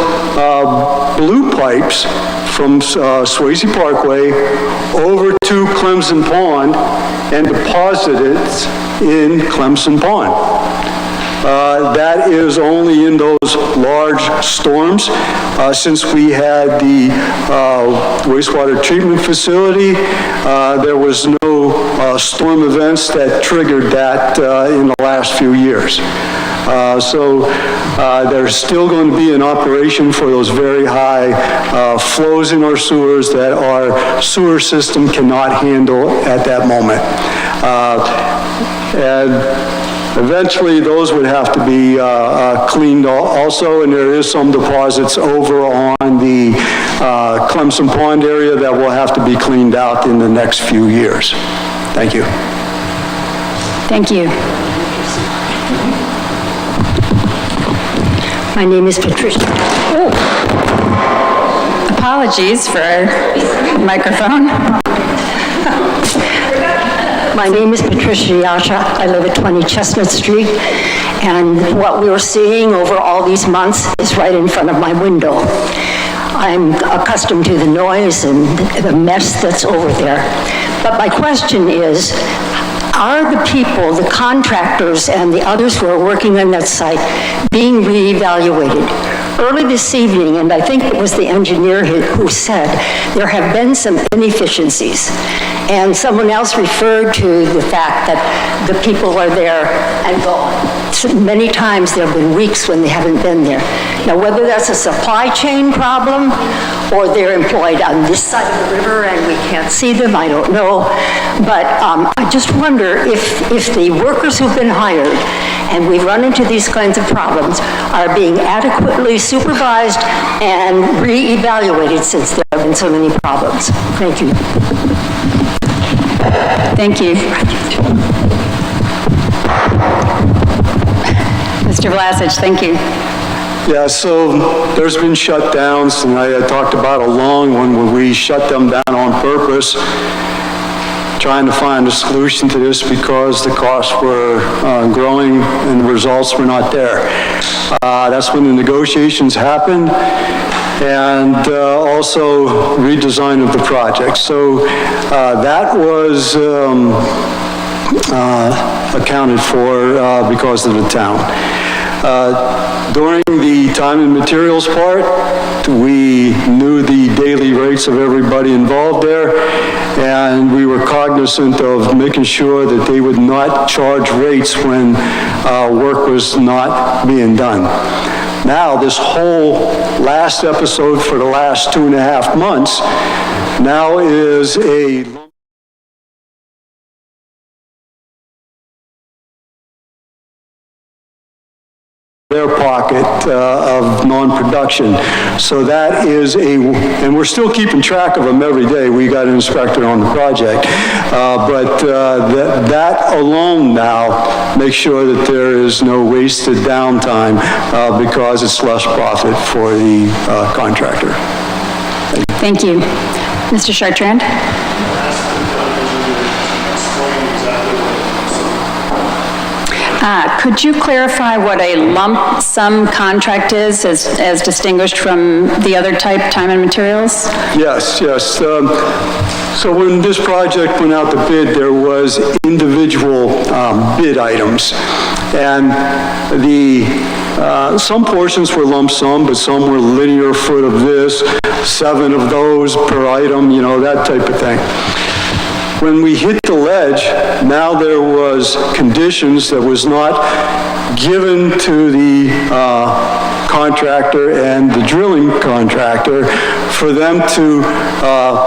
blue pipes from Swayze Parkway over to Clemson Pond and deposits in Clemson Pond. That is only in those large storms. Since we had the wastewater treatment facility, there was no storm events that triggered that in the last few years. So there's still going to be an operation for those very high flows in our sewers that our sewer system cannot handle at that moment. And eventually, those would have to be cleaned also, and there is some deposits over on the Clemson Pond area that will have to be cleaned out in the next few years. Thank you.
Thank you.
My name is Patricia.
Oh. Apologies for microphone.
My name is Patricia Yasha. I live at 20 Chestnut Street, and what we were seeing over all these months is right in front of my window. I'm accustomed to the noise and the mess that's over there. But my question is, are the people, the contractors, and the others who are working on that site being reevaluated? Early this evening, and I think it was the engineer who said, there have been some inefficiencies. And someone else referred to the fact that the people are there and gone. So many times there have been weeks when they haven't been there. Now, whether that's a supply chain problem or they're employed on this side of the river and we can't see them, I don't know. But I just wonder if the workers who've been hired and we've run into these kinds of problems are being adequately supervised and re-evaluated since there have been so many problems. Thank you.
Thank you. Mr. Vlasic, thank you.
Yeah, so there's been shutdowns, and I talked about a long one where we shut them down on purpose, trying to find a solution to this because the costs were growing and the results were not there. That's when the negotiations happened, and also redesign of the project. So that was accounted for because of the town. During the time and materials part, we knew the daily rates of everybody involved there, and we were cognizant of making sure that they would not charge rates when work was not being done. Now, this whole last episode for the last 2.5 months now is a their pocket of non-production. So that is and we're still keeping track of them every day. We got an inspector on the project. That alone now makes sure that there is no wasted downtime because it's less profit for the contractor.
Thank you. Mr. Chartrand? Could you clarify what a lump sum contract is as distinguished from the other type, time and materials?
Yes. So when this project went out to bid, there was individual bid items. And some portions were lump sum, but some were linear foot of this, 7 of those per item, that type of thing. When we hit the ledge, now there was conditions that was not given to the contractor and the drilling contractor for them to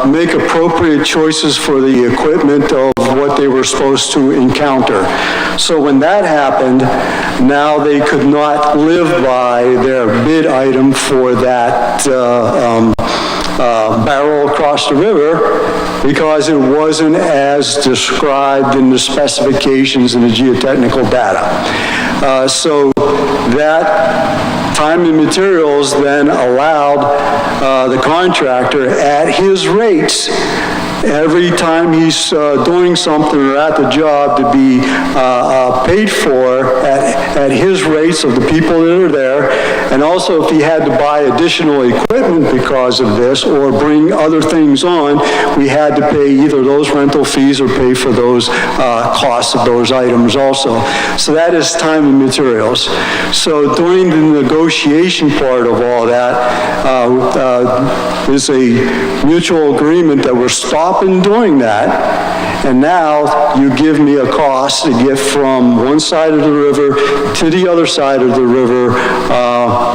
make appropriate choices for the equipment of what they were supposed to encounter. So when that happened, now they could not live by their bid item for that barrel across the river because it wasn't as described in the specifications and the geotechnical data. So that time and materials then allowed the contractor at his rates every time he's doing something or at the job to be paid for at his rates of the people that are there. And also if he had to buy additional equipment because of this or bring other things on, we had to pay either those rental fees or pay for those costs of those items also. So that is time and materials. So during the negotiation part of all that, is a mutual agreement that we're stopping doing that, and now you give me a cost to get from one side of the river to the other side of the river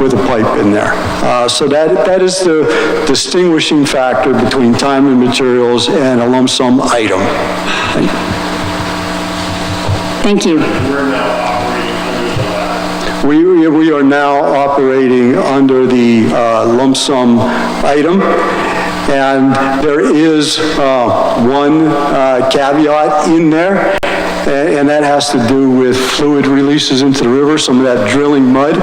with a pipe in there. So that is the distinguishing factor between time and materials and a lump sum item.
Thank you.
We are now operating under the lump sum item, and there is one caveat in there, and that has to do with fluid releases into the river, some of that drilling mud,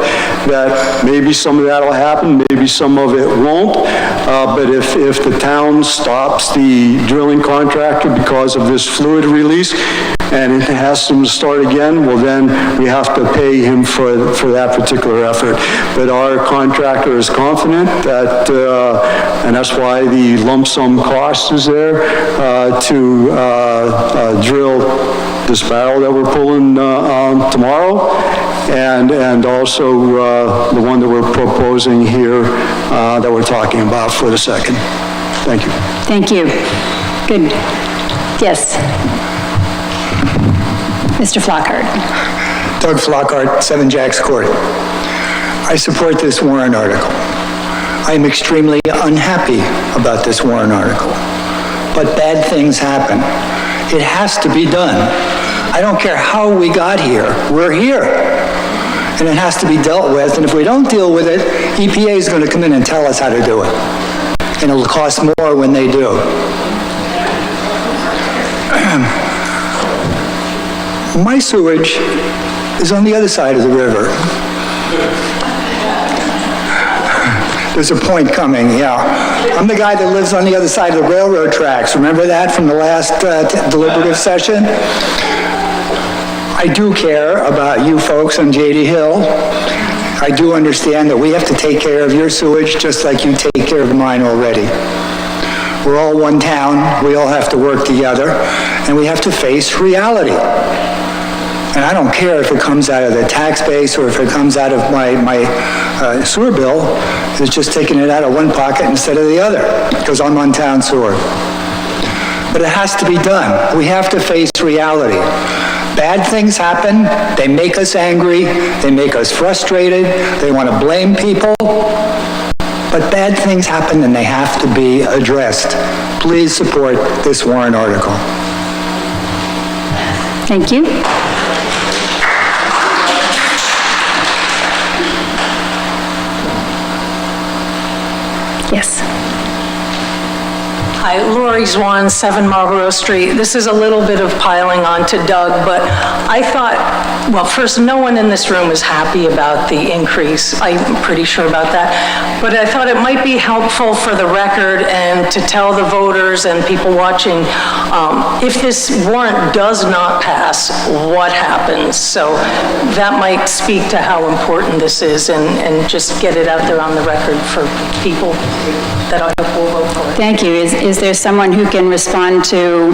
that maybe some of that will happen, maybe some of it won't, but if the town stops the drilling contractor because of this fluid release, and it has to start again, well then we have to pay him for that particular effort. But our contractor is confident that, and that's why the lump sum cost is there to drill this barrel that we're pulling tomorrow, and also the one that we're proposing here that we're talking about for the second. Thank you.
Thank you. Good. Yes. Mr. Flockhart.
Doug Flockhart, 7 Jacks Court. I support this warrant article. I am extremely unhappy about this warrant article, but bad things happen. It has to be done. I don't care how we got here. We're here. And it has to be dealt with, and if we don't deal with it, EPA is going to come in and tell us how to do it. And it'll cost more when they do. My sewage is on the other side of the river. There's a point coming, yeah. I'm the guy that lives on the other side of the railroad tracks. Remember that from the last deliberative session? I do care about you folks on JD Hill. I do understand that we have to take care of your sewage just like you take care of mine already. We're all one town, we all have to work together, and we have to face reality. And I don't care if it comes out of the tax base or if it comes out of my sewer bill, it's just taking it out of one pocket instead of the other, because I'm on town sewer. But it has to be done. We have to face reality. Bad things happen, they make us angry, they make us frustrated, they want to blame people. But bad things happen and they have to be addressed. Please support this warrant article.
Thank you. Yes.
Hi, Lori Zwan, 7 Marlborough Street. This is a little bit of piling on to Doug, but I thought, well, first, no one in this room is happy about the increase. I'm pretty sure about that. But I thought it might be helpful for the record and to tell the voters and people watching, if this warrant does not pass, what happens? So that might speak to how important this is and just get it out there on the record for people that I hope will vote for it.
Thank you. Is there someone who can respond to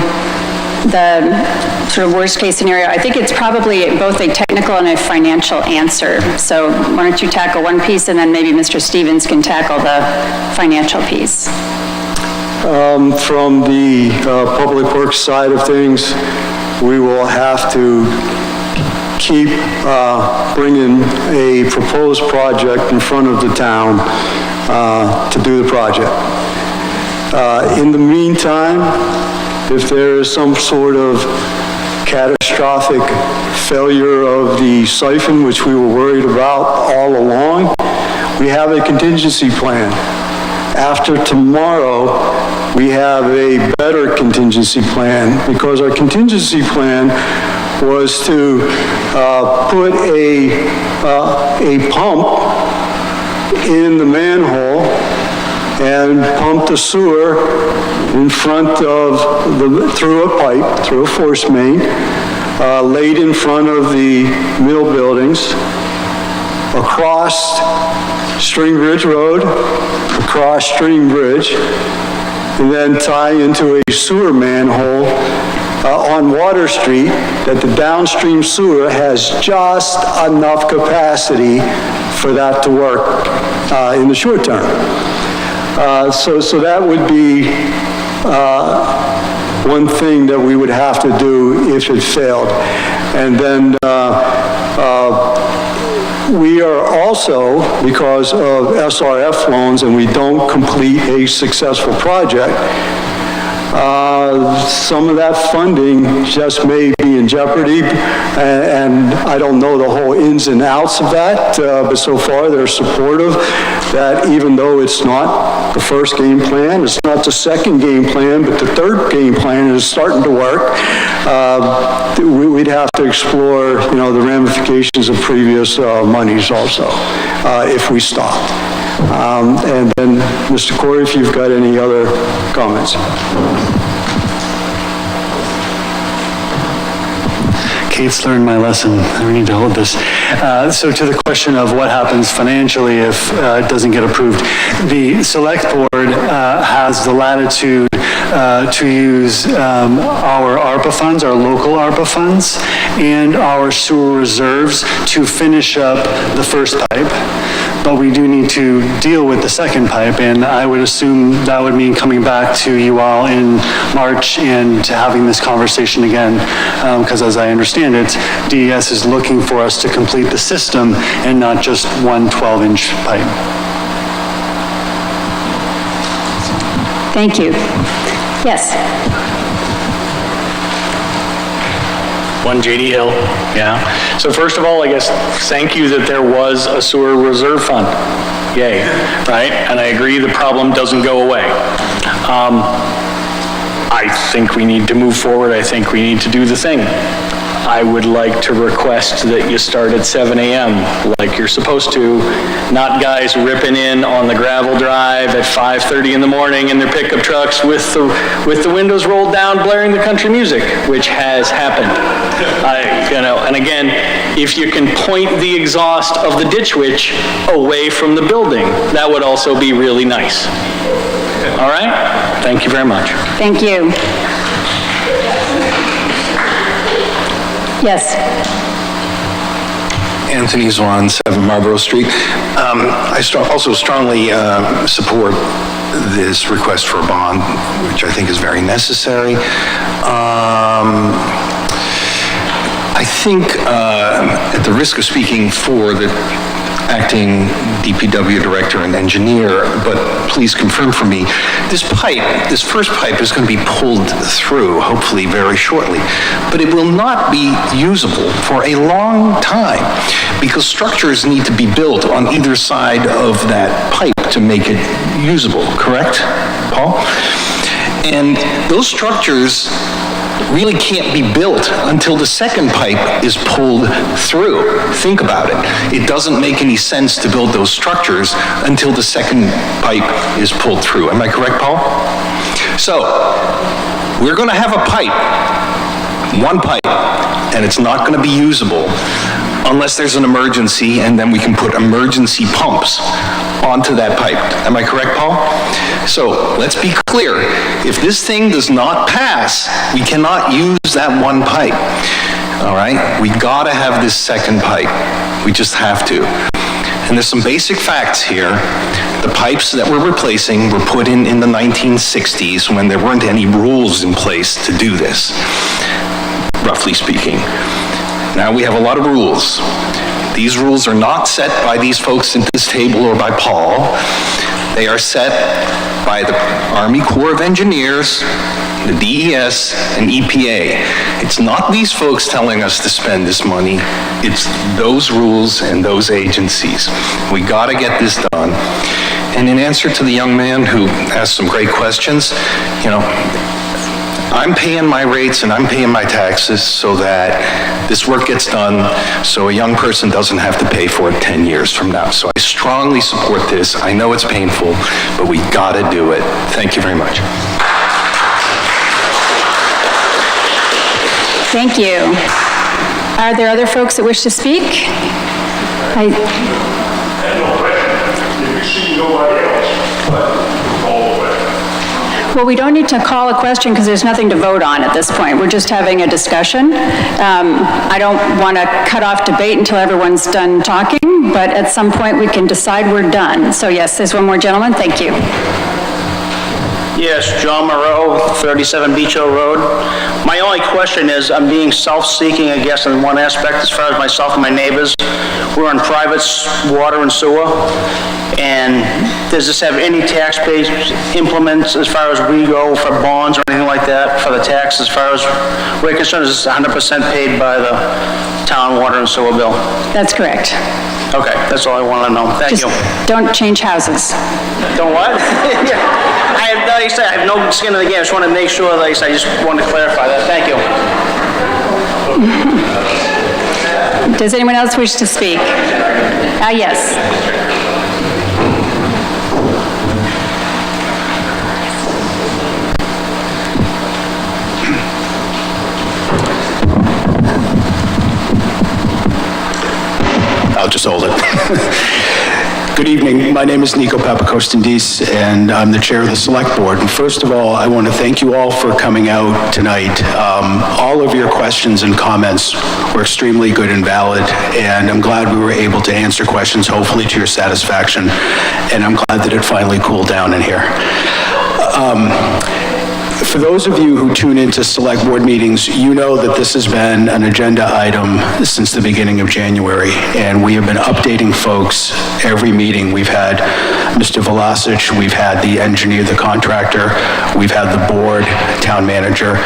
the sort of worst case scenario? I think it's probably both a technical and a financial answer. So why don't you tackle one piece and then maybe Mr. Stevens can tackle the financial piece.
From the Public Works side of things, we will have to keep bringing a proposed project in front of the town to do the project. In the meantime, if there is some sort of catastrophic failure of the siphon, which we were worried about all along, we have a contingency plan. After tomorrow, we have a better contingency plan because our contingency plan was to put a pump in the manhole and pump the sewer in front of through a pipe, through a force main, laid in front of the mill buildings, across String Bridge Road, across String Bridge, and then tie into a sewer manhole on Water Street that the downstream sewer has just enough capacity for that to work in the short term. So that would be one thing that we would have to do if it failed. And then we are also, because of SRF loans and we don't complete a successful project, some of that funding just may be in jeopardy, and I don't know the whole ins and outs of that, but so far they're supportive that even though it's not the first game plan, it's not the second game plan, but the third game plan is starting to work, we'd have to explore, the ramifications of previous monies also, if we stopped. And then, Mr. Corey, if you've got any other comments.
Kate's learned my lesson. We need to hold this. So to the question of what happens financially if it doesn't get approved, the select board has the latitude to use our ARPA funds, our local ARPA funds, and our sewer reserves to finish up the first pipe. But we do need to deal with the second pipe, and I would assume that would mean coming back to you all in March and having this conversation again, because as I understand it, DES is looking for us to complete the system and not just one 12-inch pipe.
Thank you. Yes.
1 JD Hill, yeah. So first of all, I guess, thank you that there was a sewer reserve fund. Yay, right? And I agree the problem doesn't go away. I think we need to move forward. I think we need to do the thing. I would like to request that you start at 7 a.m. like you're supposed to, not guys ripping in on the gravel drive at 5:30 in the morning in their pickup trucks with the windows rolled down blaring the country music, which has happened. And again, if you can point the exhaust of the Ditch Witch away from the building, that would also be really nice. All right? Thank you very much.
Thank you. Yes.
Anthony Zwan, 7 Marlborough Street. I also strongly support this request for a bond, which I think is very necessary. I think, at the risk of speaking for the acting DPW director and engineer, but please confirm for me, this first pipe is going to be pulled through, hopefully very shortly, but it will not be usable for a long time because structures need to be built on either side of that pipe to make it usable, correct, Paul? And those structures really can't be built until the second pipe is pulled through. Think about it. It doesn't make any sense to build those structures until the second pipe is pulled through. Am I correct, Paul? So, we're going to have a pipe, one pipe, and it's not going to be usable unless there's an emergency, and then we can put emergency pumps onto that pipe. Am I correct, Paul? So let's be clear. If this thing does not pass, we cannot use that one pipe. All right? We gotta have this second pipe. We just have to. And there's some basic facts here. The pipes that we're replacing were put in the 1960s when there weren't any rules in place to do this, roughly speaking. Now we have a lot of rules. These rules are not set by these folks at this table or by Paul. They are set by the Army Corps of Engineers, the DES, and EPA. It's not these folks telling us to spend this money. It's those rules and those agencies. We got to get this done. And in answer to the young man who asked some great questions, I'm paying my rates and I'm paying my taxes so that this work gets done so a young person doesn't have to pay for it 10 years from now. So I strongly support this. I know it's painful, but we gotta do it. Thank you very much.
Thank you. Are there other folks that wish to speak? Well, we don't need to call a question because there's nothing to vote on at this point. We're just having a discussion. I don't want to cut off debate until everyone's done talking, but at some point we can decide we're done. So yes, there's one more gentleman. Thank you.
Yes, John Moreau, 37 Beach Hill Road. My only question is, I'm being self-seeking, I guess, in one aspect as far as myself and my neighbors. We're on private water and sewer, and does this have any tax-based implements as far as we go for bonds or anything like that for the tax? As far as we're concerned, is this 100% paid by the town water and sewer bill?
That's correct.
Okay, that's all I want to know. Thank you.
Don't change houses.
Don't what? Like I said, I have no skin in the game. I just want to make sure, like I said, I just wanted to clarify that. Thank you.
Does anyone else wish to speak? Yes.
I'll just hold it. Good evening. My name is Nico Papakostendis, and I'm the chair of the Select Board. And first of all, I want to thank you all for coming out tonight. All of your questions and comments were extremely good and valid, and I'm glad we were able to answer questions, hopefully to your satisfaction, and I'm glad that it finally cooled down in here. For those of you who tune into Select Board meetings, you know that this has been an agenda item since the beginning of January, and we have been updating folks every meeting. We've had Mr. Velasic, we've had the engineer, the contractor, we've had the board, town manager.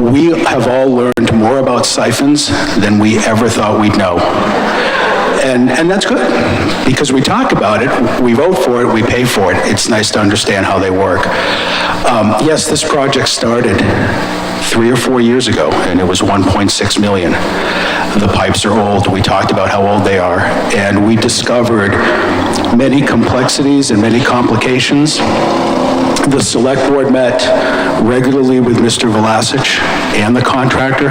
We have all learned more about siphons than we ever thought we'd know. and that's good, because we talk about it, we vote for it, we pay for it. It's nice to understand how they work. Yes, this project started 3 or 4 years ago, and it was 1.6 million. The pipes are old. We talked about how old they are, and we discovered many complexities and many complications. The select board met regularly with Mr. Vlasic and the contractor.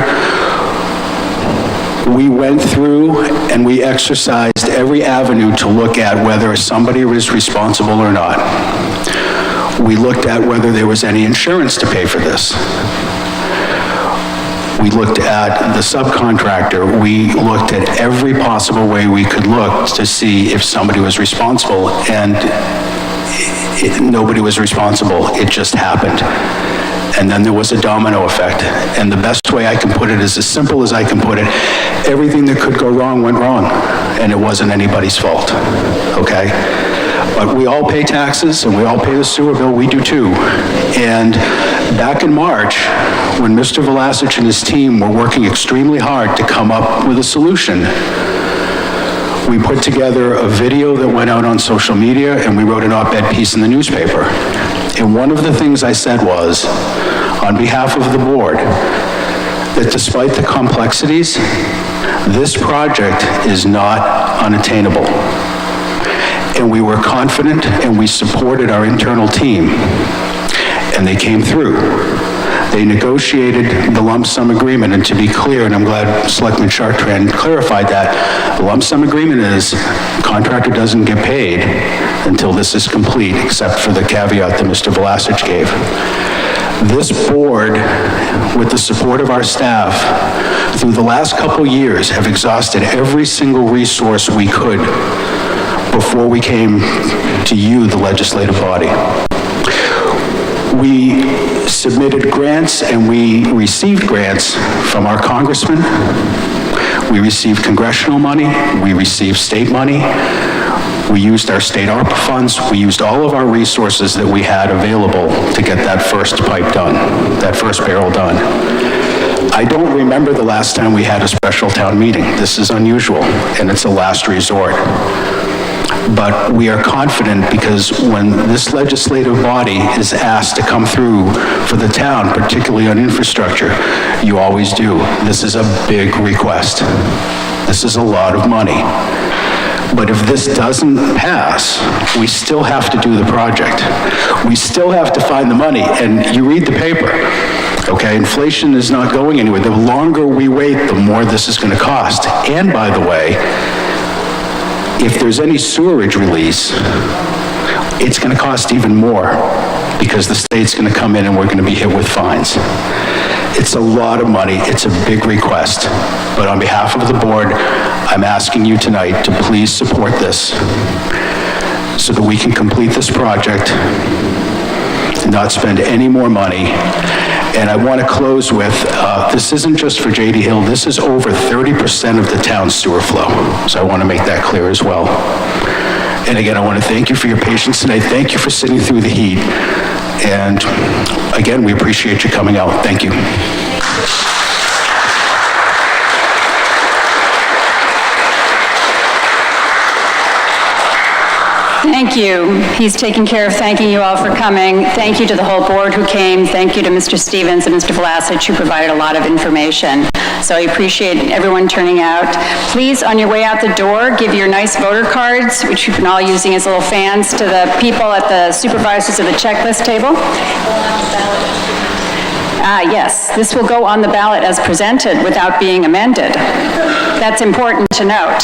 We went through and we exercised every avenue to look at whether somebody was responsible or not. We looked at whether there was any insurance to pay for this. We looked at the subcontractor. We looked at every possible way we could look to see if somebody was responsible, and nobody was responsible. It just happened. And then there was a domino effect. And the best way I can put it is as simple as I can put it. Everything that could go wrong went wrong, and it wasn't anybody's fault, okay? But we all pay taxes, and we all pay the sewer bill. We do too. And back in March, when Mr. Vlasic and his team were working extremely hard to come up with a solution, we put together a video that went out on social media, and we wrote an op-ed piece in the newspaper. And one of the things I said was, on behalf of the board, that despite the complexities, this project is not unattainable. And we were confident, and we supported our internal team, and they came through. They negotiated the lump sum agreement, and to be clear, and I'm glad Selectman Chartrand clarified that, the lump sum agreement is the contractor doesn't get paid until this is complete, except for the caveat that Mr. Vlasic gave. This board, with the support of our staff, through the last couple years, have exhausted every single resource we could before we came to you, the legislative body. We submitted grants and we received grants from our congressman. We received congressional money. We received state money. We used our state ARPA funds. We used all of our resources that we had available to get that first pipe done, that first barrel done. I don't remember the last time we had a special town meeting. This is unusual, and it's a last resort. But we are confident because when this legislative body is asked to come through for the town, particularly on infrastructure, you always do. This is a big request. This is a lot of money. But if this doesn't pass, we still have to do the project. We still have to find the money, and you read the paper. Okay, inflation is not going anywhere. The longer we wait, the more this is going to cost. And by the way, if there's any sewerage release, it's going to cost even more because the state's going to come in and we're going to be hit with fines. It's a lot of money. It's a big request. But on behalf of the board, I'm asking you tonight to please support this so that we can complete this project and not spend any more money. And I want to close with, this isn't just for J.D. Hill, this is over 30% of the town's sewer flow. So I want to make that clear as well. And again, I want to thank you for your patience tonight. Thank you for sitting through the heat. And again, we appreciate you coming out. Thank you.
Thank you. He's taking care of thanking you all for coming. Thank you to the whole board who came. Thank you to Mr. Stevens and Mr. Vlasic who provided a lot of information. So I appreciate everyone turning out. Please, on your way out the door, give your nice voter cards, which you've been all using as little fans, to the people at the supervisors of the checklist table. Yes, this will go on the ballot as presented without being amended. That's important to note.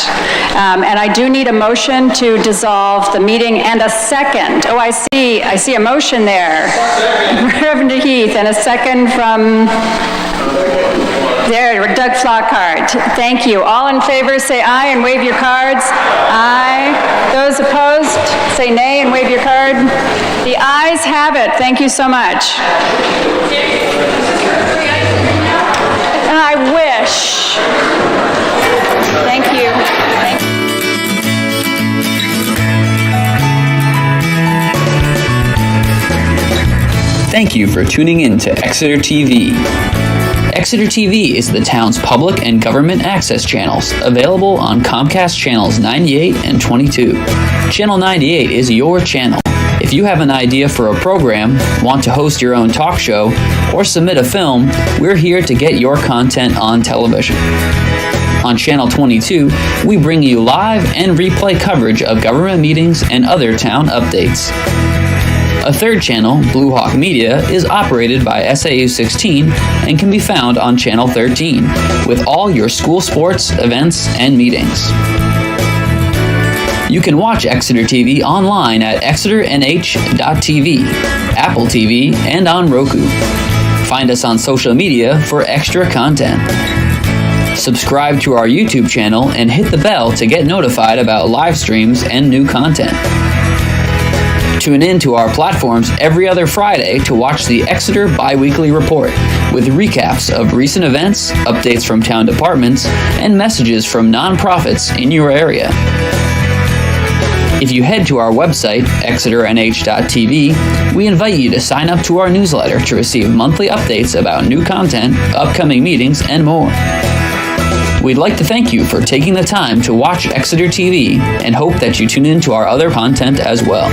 And I do need a motion to dissolve the meeting and a second. Oh, I see a motion there. Reverend Heath, and a second from there, Doug Flockhart. Thank you. All in favor, say aye and wave your cards. Aye. Those opposed, say nay and wave your card. The ayes have it. Thank you so much. I wish. Thank you.
Thank you for tuning in to Exeter TV. Exeter TV is the town's public and government access channels, available on Comcast channels 98 and 22. Channel 98 is your channel. If you have an idea for a program, want to host your own talk show, or submit a film, we're here to get your content on television. On Channel 22, we bring you live and replay coverage of government meetings and other town updates. A third channel, Blue Hawk Media, is operated by SAU 16 and can be found on Channel 13, with all your school sports, events, and meetings. You can watch Exeter TV online at exeternh.tv, Apple TV, and on Roku. Find us on social media for extra content. Subscribe to our YouTube channel and hit the bell to get notified about live streams and new content. Tune in to our platforms every other Friday to watch the Exeter Bi-Weekly Report, with recaps of recent events, updates from town departments, and messages from nonprofits in your area. If you head to our website, exeternh.tv, we invite you to sign up to our newsletter to receive monthly updates about new content, upcoming meetings, and more. We'd like to thank you for taking the time to watch Exeter TV and hope that you tune in to our other content as well.